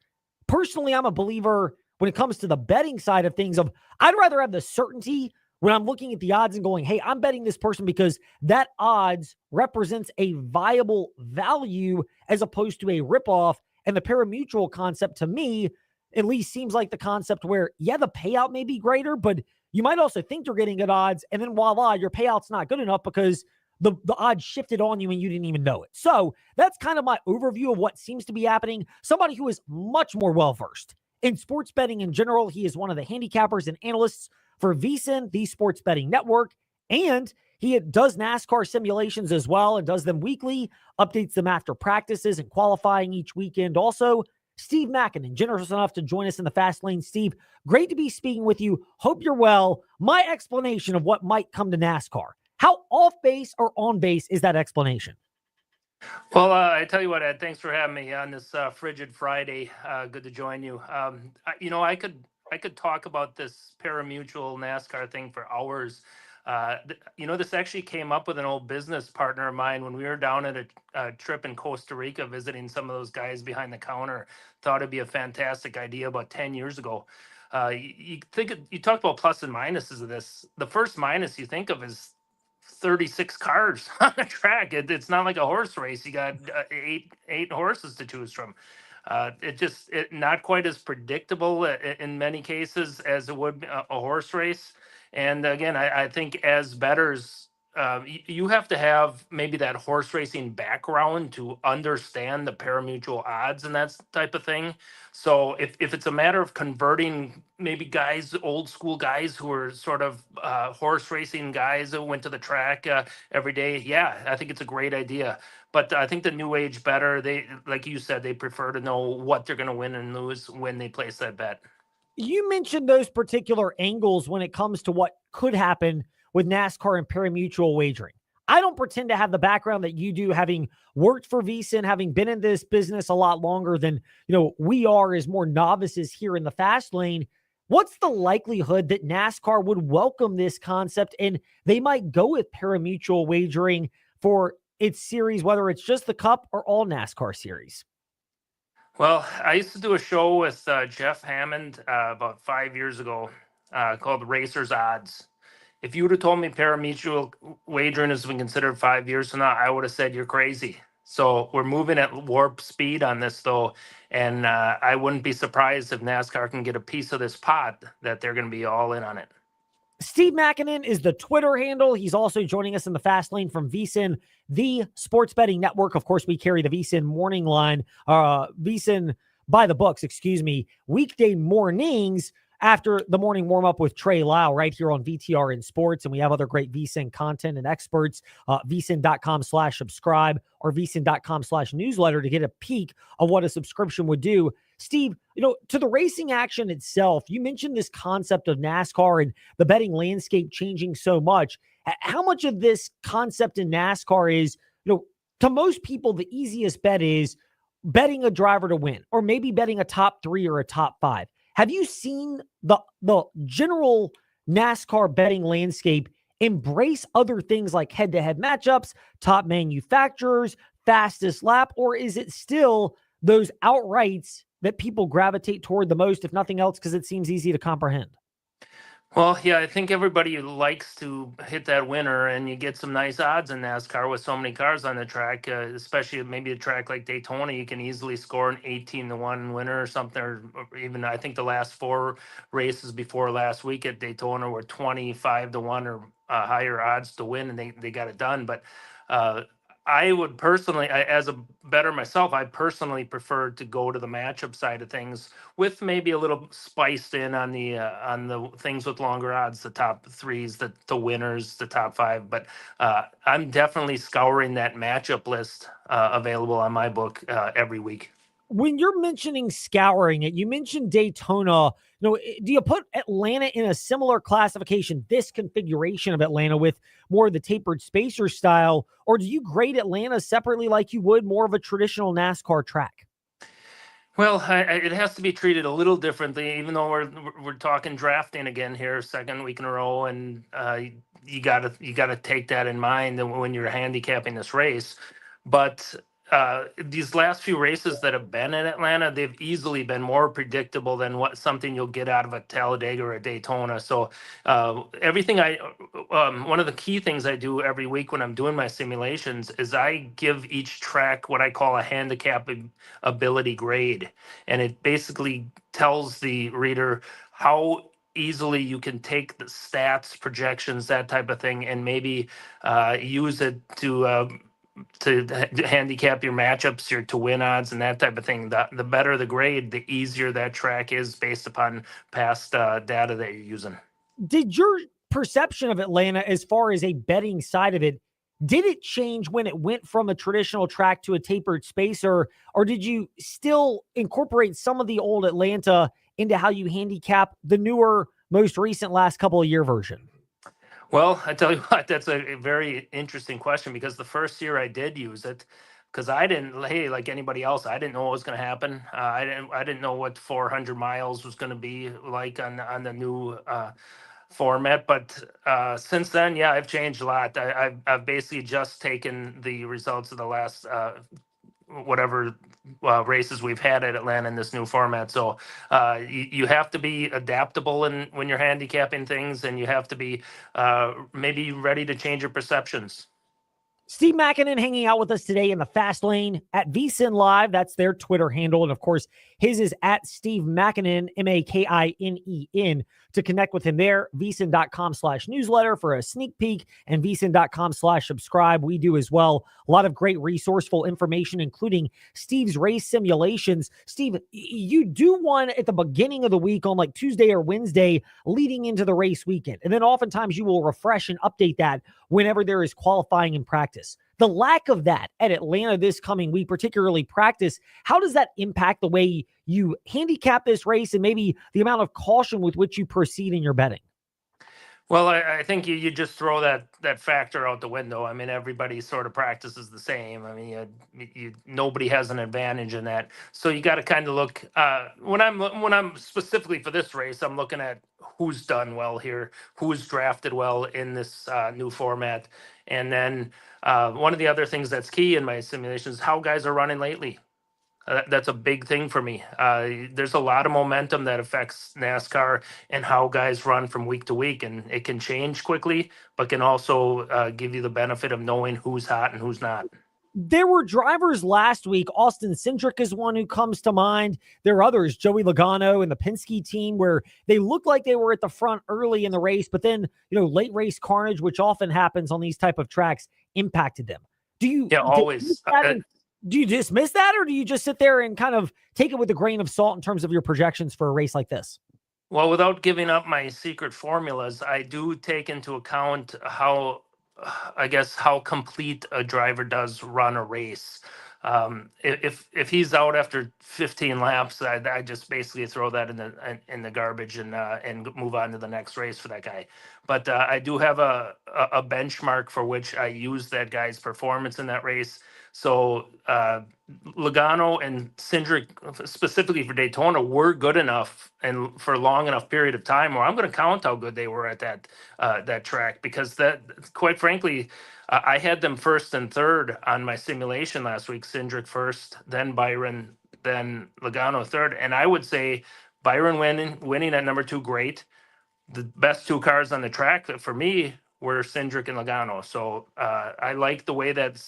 Personally, I'm a believer when it comes to the betting side of things I'd rather have the certainty when I'm looking at the odds and going, hey, I'm betting this person because that odds represents a viable value as opposed to a ripoff. And the pari-mutuel concept to me at least seems like the concept where, yeah, the payout may be greater, but you might also think you're getting good odds, and then voila, your payout's not good enough because the odds shifted on you and you didn't even know it. So that's kind of my overview of what seems to be happening. Somebody who is much more well-versed in sports betting in general. He is one of the handicappers and analysts for VSiN, the Sports Betting Network, and he does NASCAR simulations as well and does them weekly, updates them after practices and qualifying each weekend. Also, Steve Makinen, generous enough to join us in the Fast Lane. Steve, great to be speaking with you. Hope you're well. My explanation of what might come to NASCAR. How off base or on base is that explanation? Well, I tell you what, Ed, thanks for having me on this frigid Friday. Good to join you. I could talk about this pari-mutuel NASCAR thing for hours. This actually came up with an old business partner of mine when we were down at a trip in Costa Rica visiting some of those guys behind the counter. Thought it'd be a fantastic idea about 10 years ago. You talked about plus and minuses of this. The first minus you think of is 36 cars on a track. It's not like a horse race. You got eight horses to choose from. It not quite as predictable in many cases as it would a horse race. And again, I think as bettors, you have to have maybe that horse racing background to understand the pari-mutuel odds and that type of thing. So if it's a matter of converting maybe guys, old school guys who are sort of horse racing guys that went to the track every day, yeah, I think it's a great idea. But I think the new age better. They, like you said, they prefer to know what they're going to win and lose when they place that bet. You mentioned those particular angles when it comes to what could happen with NASCAR and pari-mutuel wagering. I don't pretend to have the background that you do, having worked for VSiN, having been in this business a lot longer than we are as more novices here in the fast lane. What's the likelihood that NASCAR would welcome this concept and they might go with pari-mutuel wagering for its series, whether it's just the Cup or all NASCAR series? Well, I used to do a show with Jeff Hammond about 5 years ago called Racers Odds. If you would have told me pari-mutuel wagering has been considered 5 years from now, I would have said you're crazy. So we're moving at warp speed on this, though, and I wouldn't be surprised if NASCAR can get a piece of this pot that they're going to be all in on it. Steve Makinen is the Twitter handle. He's also joining us in the fast lane from VSiN, the sports betting network. Of course, we carry the VSiN morning line, VSiN by the books, weekday mornings after the morning warm-up with Trey Lau right here on VTR in Sports. And we have other great VSiN content and experts, vsin.com/subscribe or vsin.com/newsletter to get a peek of what a subscription would do. Steve, to the racing action itself, you mentioned this concept of NASCAR and the betting landscape changing so much. How much of this concept in NASCAR is, to most people, the easiest bet is betting a driver to win, or maybe betting a top 3 or a top 5. Have you seen the general NASCAR betting landscape embrace other things like head-to-head matchups, top manufacturers, fastest lap, or is it still those outrights that people gravitate toward the most, if nothing else, because it seems easy to comprehend? Well, yeah, I think everybody likes to hit that winner, and you get some nice odds in NASCAR with so many cars on the track, especially maybe a track like Daytona. You can easily score an 18-1 winner or something, or even I think the last 4 races before last week at Daytona were 25-1 or higher odds to win, and they got it done. But I would personally, as a bettor myself, I personally prefer to go to the matchup side of things with maybe a little spiced in on the things with longer odds, the top 3s, the winners, the top 5. But I'm definitely scouring that matchup list available on my book every week. When you're mentioning scouring it, you mentioned Daytona. Do you put Atlanta in a similar classification, this configuration of Atlanta with more of the tapered spacer style, or do you grade Atlanta separately like you would more of a traditional NASCAR track? Well, it has to be treated a little differently, even though we're talking drafting again here, second week in a row, and you gotta take that in mind when you're handicapping this race. But these last few races that have been in Atlanta, they've easily been more predictable than something you'll get out of a Talladega or a Daytona. So everything one of the key things I do every week when I'm doing my simulations is I give each track what I call a handicap ability grade, and it basically tells the reader how easily you can take the stats, projections, that type of thing, and maybe use it to handicap your matchups, your to win odds, and that type of thing. The better the grade, the easier that track is based upon past data that you're using. Did your perception of Atlanta as far as a betting side of it, did it change when it went from a traditional track to a tapered spacer, or did you still incorporate some of the old Atlanta into how you handicap the newer, most recent last couple of year version? Well, I tell you what, that's a very interesting question, because the first year I did use it, because I didn't, like anybody else, I didn't know what was going to happen. I didn't know what 400 miles was going to be like on the new format. But since then, yeah, I've changed a lot. I've basically just taken the results of the last whatever races we've had at Atlanta in this new format. So you have to be adaptable when you're handicapping things, and you have to be maybe ready to change your perceptions. Steve Makinen hanging out with us today in the fast lane at VSiN Live. That's their Twitter handle. And of course, his is at Steve Makinen, Makinen. To connect with him there, vsin.com/newsletter for a sneak peek, and vsin.com/subscribe. We do as well. A lot of great resourceful information, including Steve's race simulations. Steve, you do one at the beginning of the week on like Tuesday or Wednesday leading into the race weekend. And then oftentimes you will refresh and update that whenever there is qualifying in practice. The lack of that at Atlanta this coming week, particularly practice, how does that impact the way you handicap this race and maybe the amount of caution with which you proceed in your betting? Well, I think you just throw that factor out the window. I mean, everybody sort of practices the same. I mean, nobody has an advantage in that. So you got to kind of look when I'm specifically for this race, I'm looking at who's done well here, who's drafted well in this new format, and then one of the other things that's key in my simulations is how guys are running lately. That's a big thing for me. There's a lot of momentum that affects NASCAR and how guys run from week to week, and it can change quickly, but can also give you the benefit of knowing who's hot and who's not. There were drivers last week. Austin Cindric is one who comes to mind. There are others, Joey Logano and the Penske team, where they looked like they were at the front early in the race, but then, late race carnage, which often happens on these type of tracks, impacted them. Always. Do you dismiss that, or do you just sit there and kind of take it with a grain of salt in terms of your projections for a race like this? Well, without giving up my secret formulas, I do take into account how complete a driver does run a race. If he's out after 15 laps, I just basically throw that in the garbage and move on to the next race for that guy. But I do have a benchmark for which I use that guy's performance in that race. So Logano and Cindric, specifically for Daytona, were good enough and for a long enough period of time where I'm going to count how good they were at that track, because that, quite frankly, I had them first and third on my simulation last week. Cindric first, then Byron, then Logano third, and I would say Byron winning at number 2, great. The best 2 cars on the track for me were Cindric and Logano. So I like the way that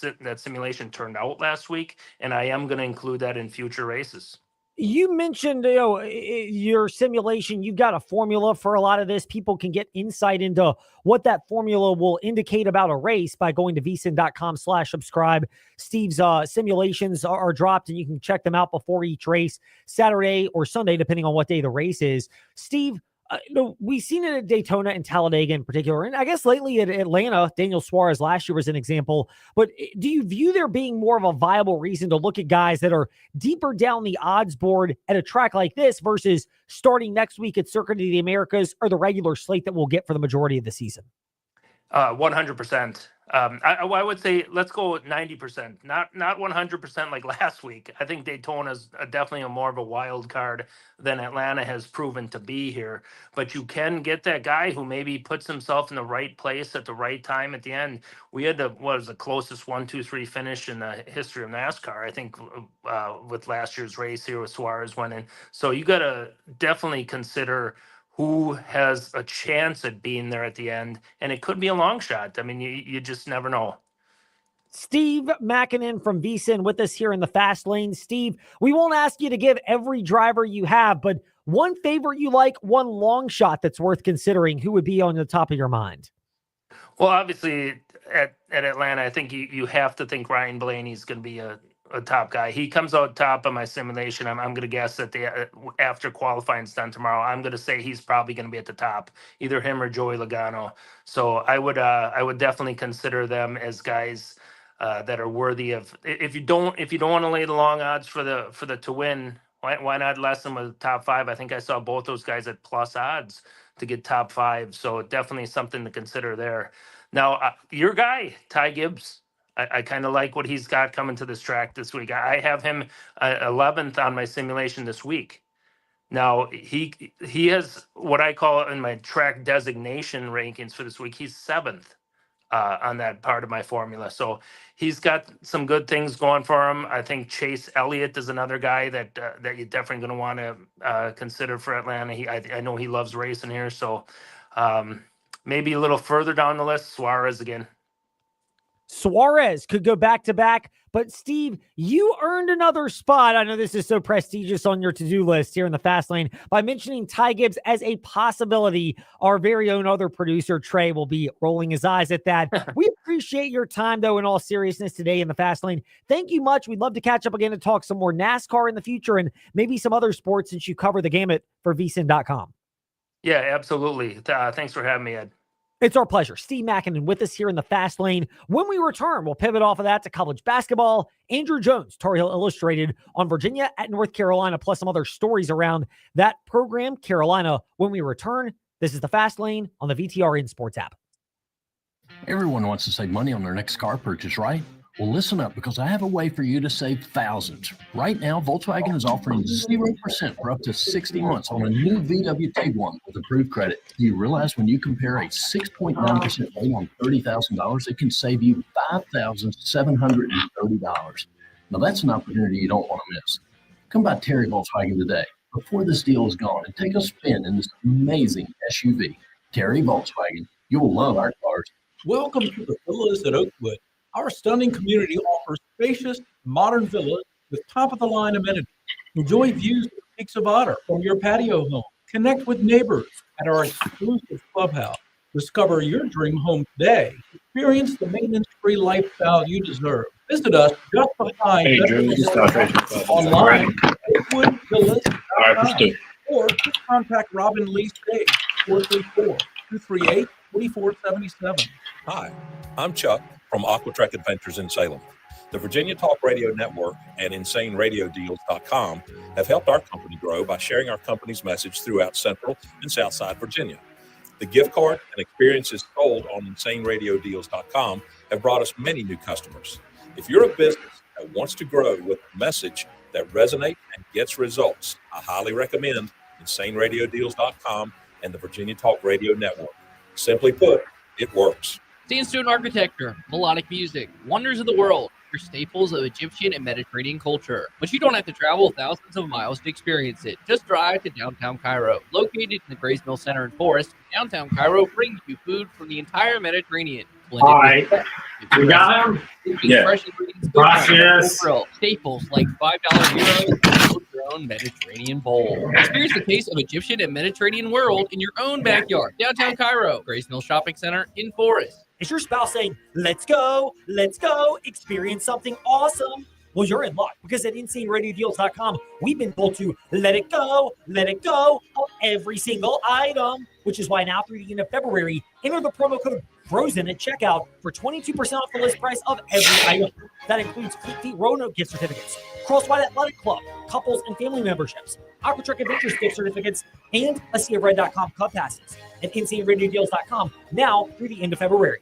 simulation turned out last week, and I am going to include that in future races. You mentioned your simulation. You've got a formula for a lot of this. People can get insight into what that formula will indicate about a race by going to vsin.com/subscribe. Steve's simulations are dropped, and you can check them out before each race, Saturday or Sunday, depending on what day the race is. Steve, we've seen it at Daytona and Talladega in particular, and I guess lately at Atlanta. Daniel Suarez last year was an example. But do you view there being more of a viable reason to look at guys that are deeper down the odds board at a track like this versus starting next week at Circuit of the Americas or the regular slate that we'll get for the majority of the season? 100%. I would say let's go 90%, not 100% like last week. I think Daytona's definitely more of a wild card than Atlanta has proven to be here. But you can get that guy who maybe puts himself in the right place at the right time at the end. We had what was the closest 1-2-3 finish in the history of NASCAR, I think, with last year's race here with Suarez winning. So you got to definitely consider who has a chance at being there at the end, and it could be a long shot. I mean, you just never know. Steve Makinen from VSiN with us here in the fast lane. Steve, we won't ask you to give every driver you have, but one favorite you like, one long shot that's worth considering, who would be on the top of your mind? Well, obviously at Atlanta, I think you have to think Ryan Blaney's going to be a top guy. He comes out top of my simulation. I'm going to guess that after qualifying's done tomorrow, I'm going to say he's probably going to be at the top, either him or Joey Logano. So I would definitely consider them as guys that are worthy of. If you don't want to lay the long odds for the to win, why not lessen with top 5? I think I saw both those guys at plus odds to get top 5. So definitely something to consider there. Now, your guy, Ty Gibbs, I kind of like what he's got coming to this track this week. I have him 11th on my simulation this week. Now, he has what I call in my track designation rankings for this week. He's 7th on that part of my formula. So he's got some good things going for him. I think Chase Elliott is another guy that you're definitely going to want to consider for Atlanta. I know he loves racing here. So maybe a little further down the list, Suarez again. Suarez could go back-to-back, but Steve, you earned another spot. I know this is so prestigious on your to-do list here in the fast lane by mentioning Ty Gibbs as a possibility. Our very own other producer, Trey, will be rolling his eyes at that. We appreciate your time, though, in all seriousness today in the fast lane. Thank you much. We'd love to catch up again and talk some more NASCAR in the future and maybe some other sports since you cover the gamut for vsin.com. Yeah, absolutely. Thanks for having me, Ed. It's our pleasure. Steve Makinen with us here in the Fast Lane. When we return, we'll pivot off of that to college basketball. Andrew Jones, Tar Heel Illustrated on Virginia at North Carolina, plus some other stories around that program, Carolina. When we return, this is the Fast Lane on the VTRN Sports app. Everyone wants to save money on their next car purchase, right? Well, listen up, because I have a way for you to save thousands. Right now, Volkswagen is offering 0% for up to 60 months on a new VW Tiguan with approved credit. Do you realize when you compare a 6.9% rate on $30,000, it can save you $5,730? Now, that's an opportunity you don't want to miss. Come by Terry Volkswagen today, before this deal is gone, and take a spin in this amazing SUV. Terry Volkswagen, you'll love our cars. Welcome to the Villas at Oakwood. Our stunning community offers spacious, modern villas with top-of-the-line amenities. Enjoy views of the Peaks of Otter from your patio home. Connect with neighbors at our exclusive clubhouse. Discover your dream home today. Experience the maintenance-free lifestyle you deserve. Visit us just behind online at oakwoodvillas.com or just contact Robin Lee Stage 434-238-4477. Hi, I'm Chuck from Aquatrek Adventures in Salem. The Virginia Talk Radio Network and InsaneRadioDeals.com have helped our company grow by sharing our company's message throughout Central and Southside Virginia. The gift card and experiences sold on InsaneRadioDeals.com have brought us many new customers. If you're a business that wants to grow with a message that resonates and gets results, I highly recommend InsaneRadioDeals.com and the Virginia Talk Radio Network. Simply put, it works. Sandstone architecture, melodic music, wonders of the world, your staples of Egyptian and Mediterranean culture. But you don't have to travel thousands of miles to experience it. Just drive to downtown Cairo. Located in the Grays Mill Center and Forest, downtown Cairo brings you food from the entire Mediterranean. All right. We got him? Yeah. Gracias. Staples like $5 gyros, build your own Mediterranean bowl. Experience the taste of Egyptian and Mediterranean world in your own backyard. Downtown Cairo, Grays Mill Shopping Center in Forest. Is your spouse saying, let's go, experience something awesome? Well, you're in luck, because at InsaneRadioDeals.com, we've been told to let it go of every single item, which is why now through the end of February, enter the promo code FROZEN at checkout for 22% off the list price of every item. That includes Fleet Feet Roanoke gift certificates, Crosswide Athletic Club, couples and family memberships, Aquatrek Adventures gift certificates, and a SeaofRed.com club passes at InsaneRadioDeals.com now through the end of February.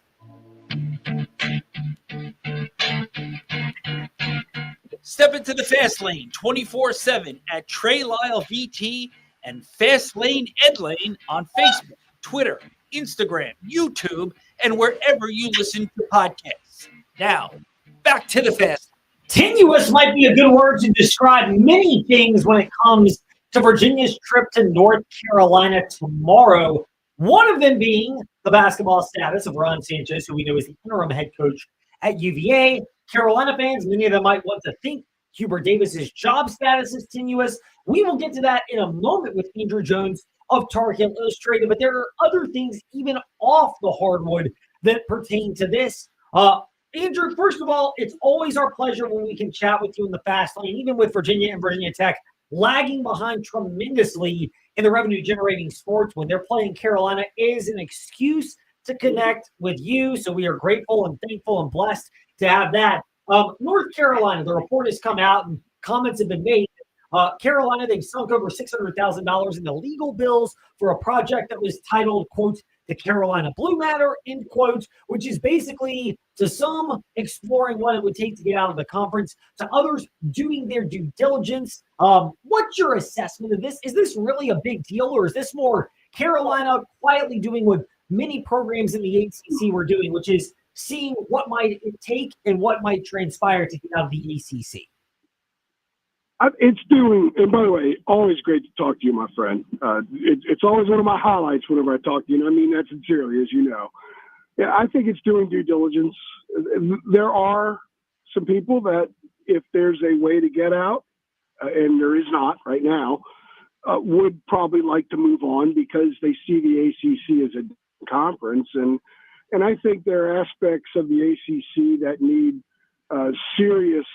Step into the Fast Lane 24/7 at Trey Lyle VT and Fast Lane Ed Lane on Facebook, Twitter, Instagram, YouTube, and wherever you listen to podcasts. Now, back to the Fast Lane. Tenuous might be a good word to describe many things when it comes to Virginia's trip to North Carolina tomorrow. One of them being the basketball status of Ron Sanchez, who we know is the interim head coach at UVA. Carolina fans, many of them might want to think Hubert Davis's job status is tenuous. We will get to that in a moment with Andrew Jones of Tar Heel Illustrated, but there are other things even off the hardwood that pertain to this. Andrew, first of all, it's always our pleasure when we can chat with you in the Fast Lane, even with Virginia and Virginia Tech lagging behind tremendously in the revenue-generating sports. When they're playing Carolina is an excuse to connect with you, so we are grateful and thankful and blessed to have that. North Carolina, the report has come out and comments have been made. Carolina, they've sunk over $600,000 in the legal bills for a project that was titled, quote, the Carolina Blue Matter, end quote, which is basically, to some, exploring what it would take to get out of the conference, to others doing their due diligence. What's your assessment of this? Is this really a big deal, or is this more Carolina quietly doing what many programs in the ACC were doing, which is seeing what might it take and what might transpire to get out of the ACC? It's doing, and by the way, always great to talk to you, my friend. It's always one of my highlights whenever I talk to you, and I mean that sincerely, as you know. Yeah, I think it's doing due diligence. There are some people that, if there's a way to get out, and there is not right now, would probably like to move on because they see the ACC as a conference. And I think there are aspects of the ACC that need serious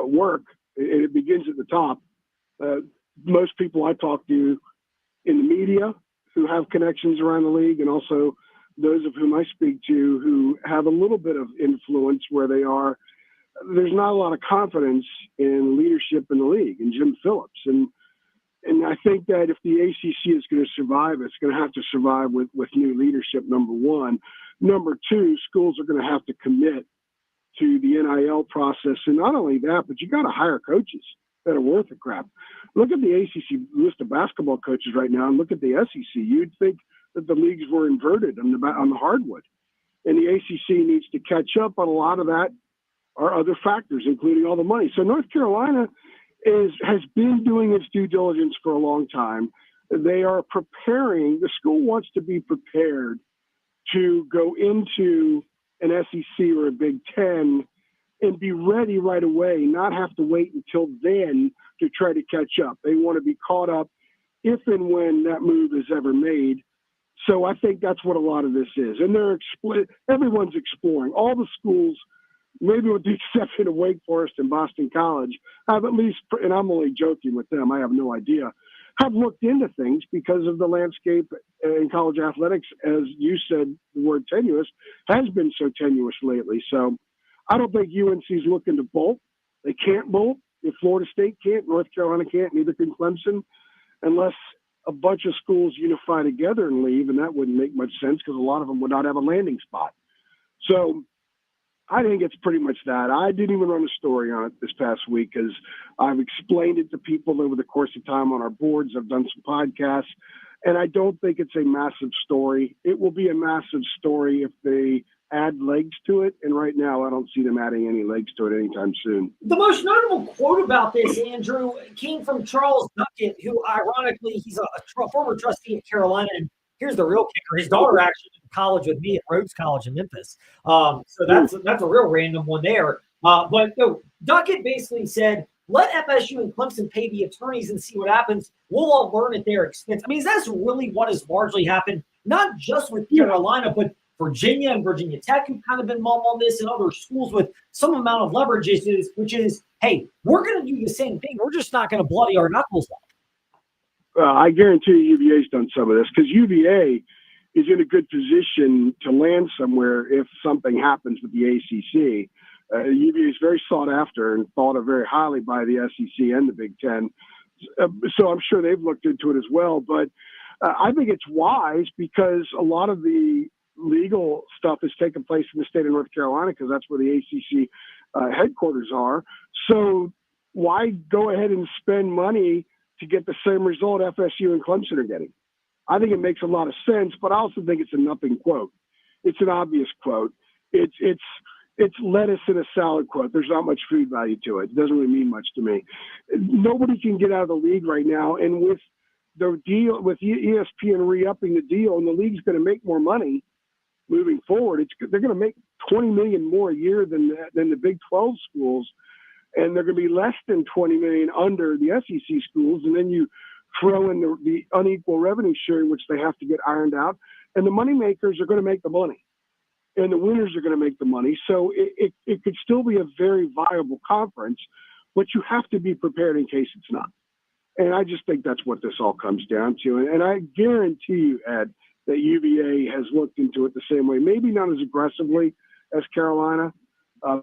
work. It begins at the top. Most people I talk to in the media who have connections around the league, and also those of whom I speak to who have a little bit of influence where they are, there's not a lot of confidence in leadership in the league, and Jim Phillips. And I think that if the ACC is going to survive, it's going to have to survive with new leadership, number one. Number two, schools are going to have to commit to the NIL process. And not only that, but you got to hire coaches that are worth a crap. Look at the ACC list of basketball coaches right now and look at the SEC. You'd think that the leagues were inverted on the hardwood. And the ACC needs to catch up on a lot of that or other factors, including all the money. So North Carolina has been doing its due diligence for a long time. They are preparing. The school wants to be prepared to go into an SEC or a Big Ten and be ready right away, not have to wait until then to try to catch up. They want to be caught up if and when that move is ever made. So I think that's what a lot of this is. And everyone's exploring. All the schools, maybe with the exception of Wake Forest and Boston College, have at least, and I'm only joking with them, I have no idea, have looked into things because of the landscape in college athletics. As you said, the word tenuous has been so tenuous lately. So I don't think UNC is looking to bolt. They can't bolt. If Florida State can't, North Carolina can't, neither can Clemson, unless a bunch of schools unify together and leave, and that wouldn't make much sense because a lot of them would not have a landing spot. So I think it's pretty much that. I didn't even run a story on it this past week because I've explained it to people over the course of time on our boards. I've done some podcasts, and I don't think it's a massive story. It will be a massive story if they add legs to it, and right now I don't see them adding any legs to it anytime soon. The most notable quote about this, Andrew, came from Charles Duckett, who ironically, he's a former trustee at Carolina. And here's the real kicker. His daughter actually went to college with me at Rhodes College in Memphis. So that's a real random one there. But no, Duckett basically said, let FSU and Clemson pay the attorneys and see what happens. We'll all learn at their expense. I mean, that's really what has largely happened, not just with Carolina, but Virginia and Virginia Tech have kind of been mum on this, and other schools with some amount of leverage, which is, hey, we're going to do the same thing. We're just not going to bloody our knuckles off. I guarantee you UVA's done some of this because UVA is in a good position to land somewhere if something happens with the ACC. UVA is very sought after and thought of very highly by the SEC and the Big Ten. So I'm sure they've looked into it as well. But I think it's wise because a lot of the legal stuff has taken place in the state of North Carolina because that's where the ACC headquarters are. So why go ahead and spend money to get the same result FSU and Clemson are getting? I think it makes a lot of sense, but I also think it's a nothing quote. It's an obvious quote. It's lettuce in a salad quote. There's not much food value to it. It doesn't really mean much to me. Nobody can get out of the league right now, and with the deal with ESPN re-upping the deal, and the league's going to make more money moving forward. They're going to make $20 million more a year than the Big 12 schools, and they're going to be less than $20 million under the SEC schools. And then you throw in the unequal revenue sharing, which they have to get ironed out. And the money makers are going to make the money, and the winners are going to make the money. So it could still be a very viable conference, but you have to be prepared in case it's not. And I just think that's what this all comes down to. And I guarantee you, Ed, that UVA has looked into it the same way, maybe not as aggressively as Carolina,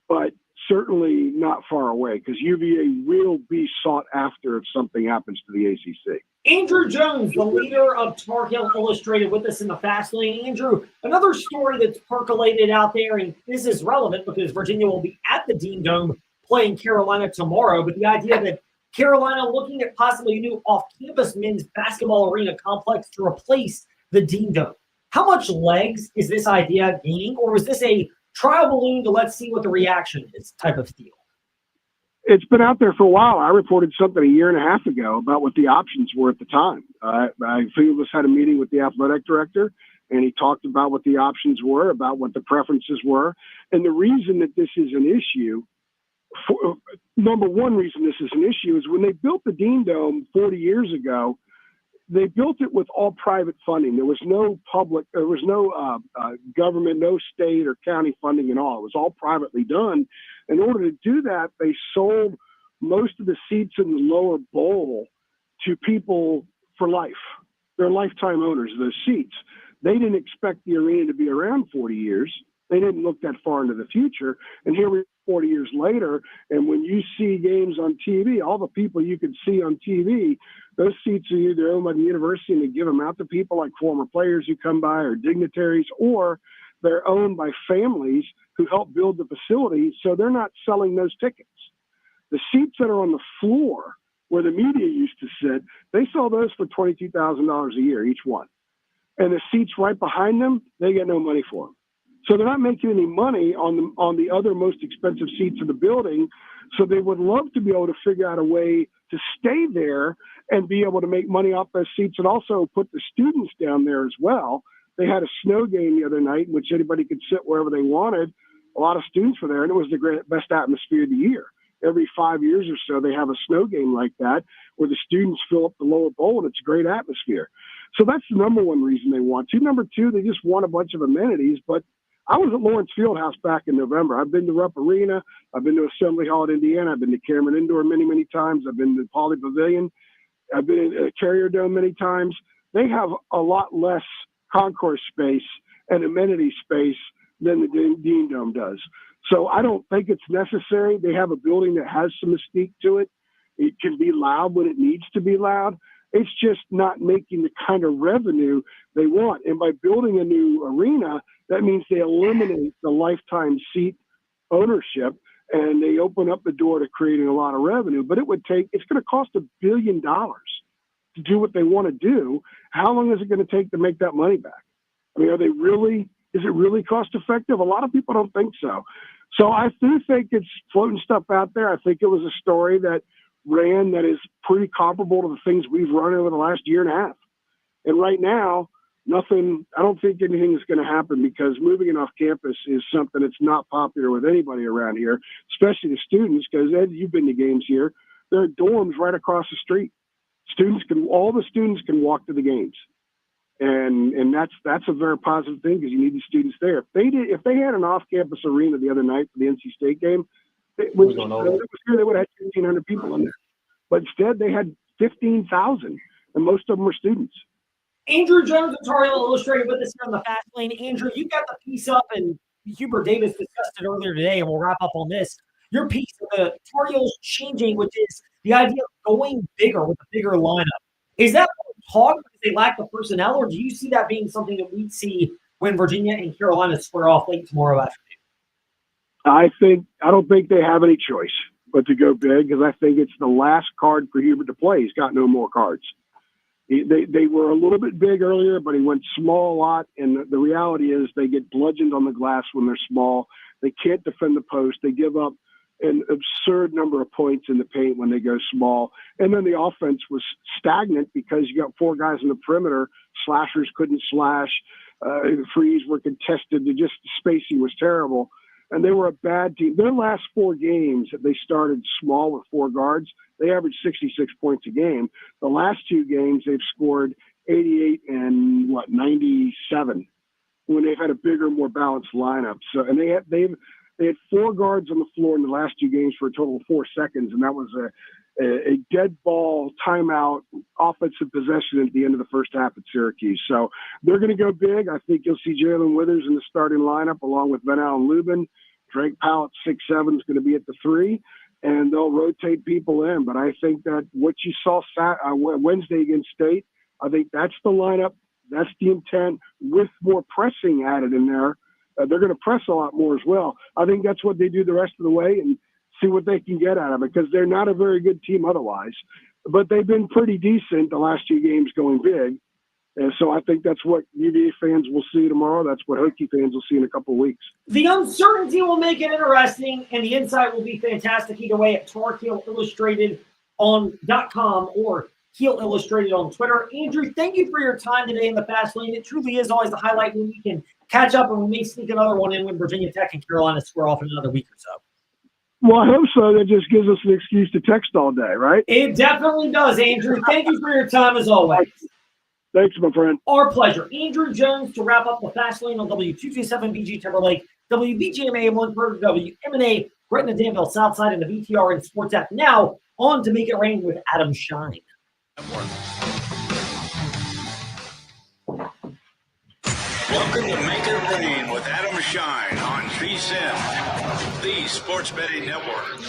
but certainly not far away because UVA will be sought after if something happens to the ACC. Andrew Jones, the leader of Tar Heel Illustrated, with us in the Fast Lane. Andrew, another story that's percolated out there, and this is relevant because Virginia will be at the Dean Dome playing Carolina tomorrow, but the idea that Carolina looking at possibly a new off-campus men's basketball arena complex to replace the Dean Dome. How much legs is this idea gaining, or was this a trial balloon to let's see what the reaction is type of deal? It's been out there for a while. I reported something a year and a half ago about what the options were at the time. Felix had a meeting with the athletic director, and he talked about what the options were, about what the preferences were. And the reason that this is an issue, number one reason this is an issue is when they built the Dean Dome 40 years ago, they built it with all private funding. There was no public, there was no government, no state or county funding at all. It was all privately done. In order to do that, they sold most of the seats in the lower bowl to people for life. They're lifetime owners of those seats. They didn't expect the arena to be around 40 years. They didn't look that far into the future. And here we are 40 years later, and when you see games on TV, all the people you can see on TV, those seats are either owned by the university and they give them out to people like former players who come by or dignitaries, or they're owned by families who help build the facility, so they're not selling those tickets. The seats that are on the floor where the media used to sit, they sell those for $22,000 a year, each one. And the seats right behind them, they get no money for them. So they're not making any money on the other most expensive seats in the building. So they would love to be able to figure out a way to stay there and be able to make money off those seats, and also put the students down there as well. They had a snow game the other night in which anybody could sit wherever they wanted. A lot of students were there, and it was the best atmosphere of the year. Every 5 years or so, they have a snow game like that where the students fill up the lower bowl, and it's a great atmosphere. So that's the number one reason they want to. Number two, they just want a bunch of amenities. But I was at Lawrence Fieldhouse back in November. I've been to Rupp Arena. I've been to Assembly Hall at Indiana. I've been to Cameron Indoor many, many times. I've been to Pauley Pavilion. I've been in Carrier Dome many times. They have a lot less concourse space and amenity space than the Dean Dome does. So I don't think it's necessary. They have a building that has some mystique to it. It can be loud when it needs to be loud. It's just not making the kind of revenue they want. And by building a new arena, that means they eliminate the lifetime seat ownership, and they open up the door to creating a lot of revenue. But it's going to cost $1 billion to do what they want to do. How long is it going to take to make that money back? I mean, is it really cost effective? A lot of people don't think so. So I do think it's floating stuff out there. I think it was a story that ran that is pretty comparable to the things we've run over the last year and a half. And right now, I don't think anything is going to happen, because moving it off campus is something that's not popular with anybody around here, especially the students, because Ed, you've been to games here. There are dorms right across the street. All the students can walk to the games. And that's a very positive thing, because you need the students there. If they had an off-campus arena the other night for the NC State game, they would have had 1,500 people in there. But instead, they had 15,000, and most of them were students. Andrew Jones of Tar Heel Illustrated with us here on the Fast Lane. Andrew, you got the piece up, and Hubert Davis discussed it earlier today, and we'll wrap up on this. Your piece of the Tar Heels changing, which is the idea of going bigger with a bigger lineup. Is that talk because they lack the personnel, or do you see that being something that we'd see when Virginia and Carolina square off late tomorrow afternoon? I don't think they have any choice but to go big, because I think it's the last card for Hubert to play. He's got no more cards. They were a little bit big earlier, but he went small a lot. And the reality is they get bludgeoned on the glass when they're small. They can't defend the post. They give up an absurd number of points in the paint when they go small. And then the offense was stagnant because you got four guys in the perimeter. Slashers couldn't slash. Frees were contested. The spacing was terrible. And they were a bad team. Their last four games, they started small with four guards. They averaged 66 points a game. The last two games, they've scored 88 and 97 when they've had a bigger, more balanced lineup. So, and they had four guards on the floor in the last two games for a total of 4 seconds, and that was a dead ball timeout offensive possession at the end of the first half at Syracuse. So they're going to go big. I think you'll see Jalen Withers in the starting lineup along with Van Allen Lubin. Drake Powell at 6'7" is going to be at the 3, and they'll rotate people in. But I think that what you saw Wednesday against State, I think that's the lineup. That's the intent with more pressing added in there. They're going to press a lot more as well. I think that's what they do the rest of the way and see what they can get out of it, because they're not a very good team otherwise. But they've been pretty decent the last two games going big. And so I think that's what UVA fans will see tomorrow. That's what Hokie fans will see in a couple of weeks. The uncertainty will make it interesting, and the insight will be fantastic either way at Tar Heel Illustrated on.com or Heel Illustrated on Twitter. Andrew, thank you for your time today in the Fast Lane. It truly is always the highlight when we can catch up, and we may sneak another one in when Virginia Tech and Carolina square off in another week or so. Well, I hope so. That just gives us an excuse to text all day, right? It definitely does, Andrew. Thank you for your time as always. Thanks, my friend. Our pleasure. Andrew Jones to wrap up the Fast Lane on W227 BG Timberlake, WBGMA in Lynchburg, WMNA right in the Danville Southside, and the VTR and Sports app. Now on to Make It Rain with Adam Shine. Welcome to Make It Rain with Adam Shine on VSIN, the Sports Betting Network.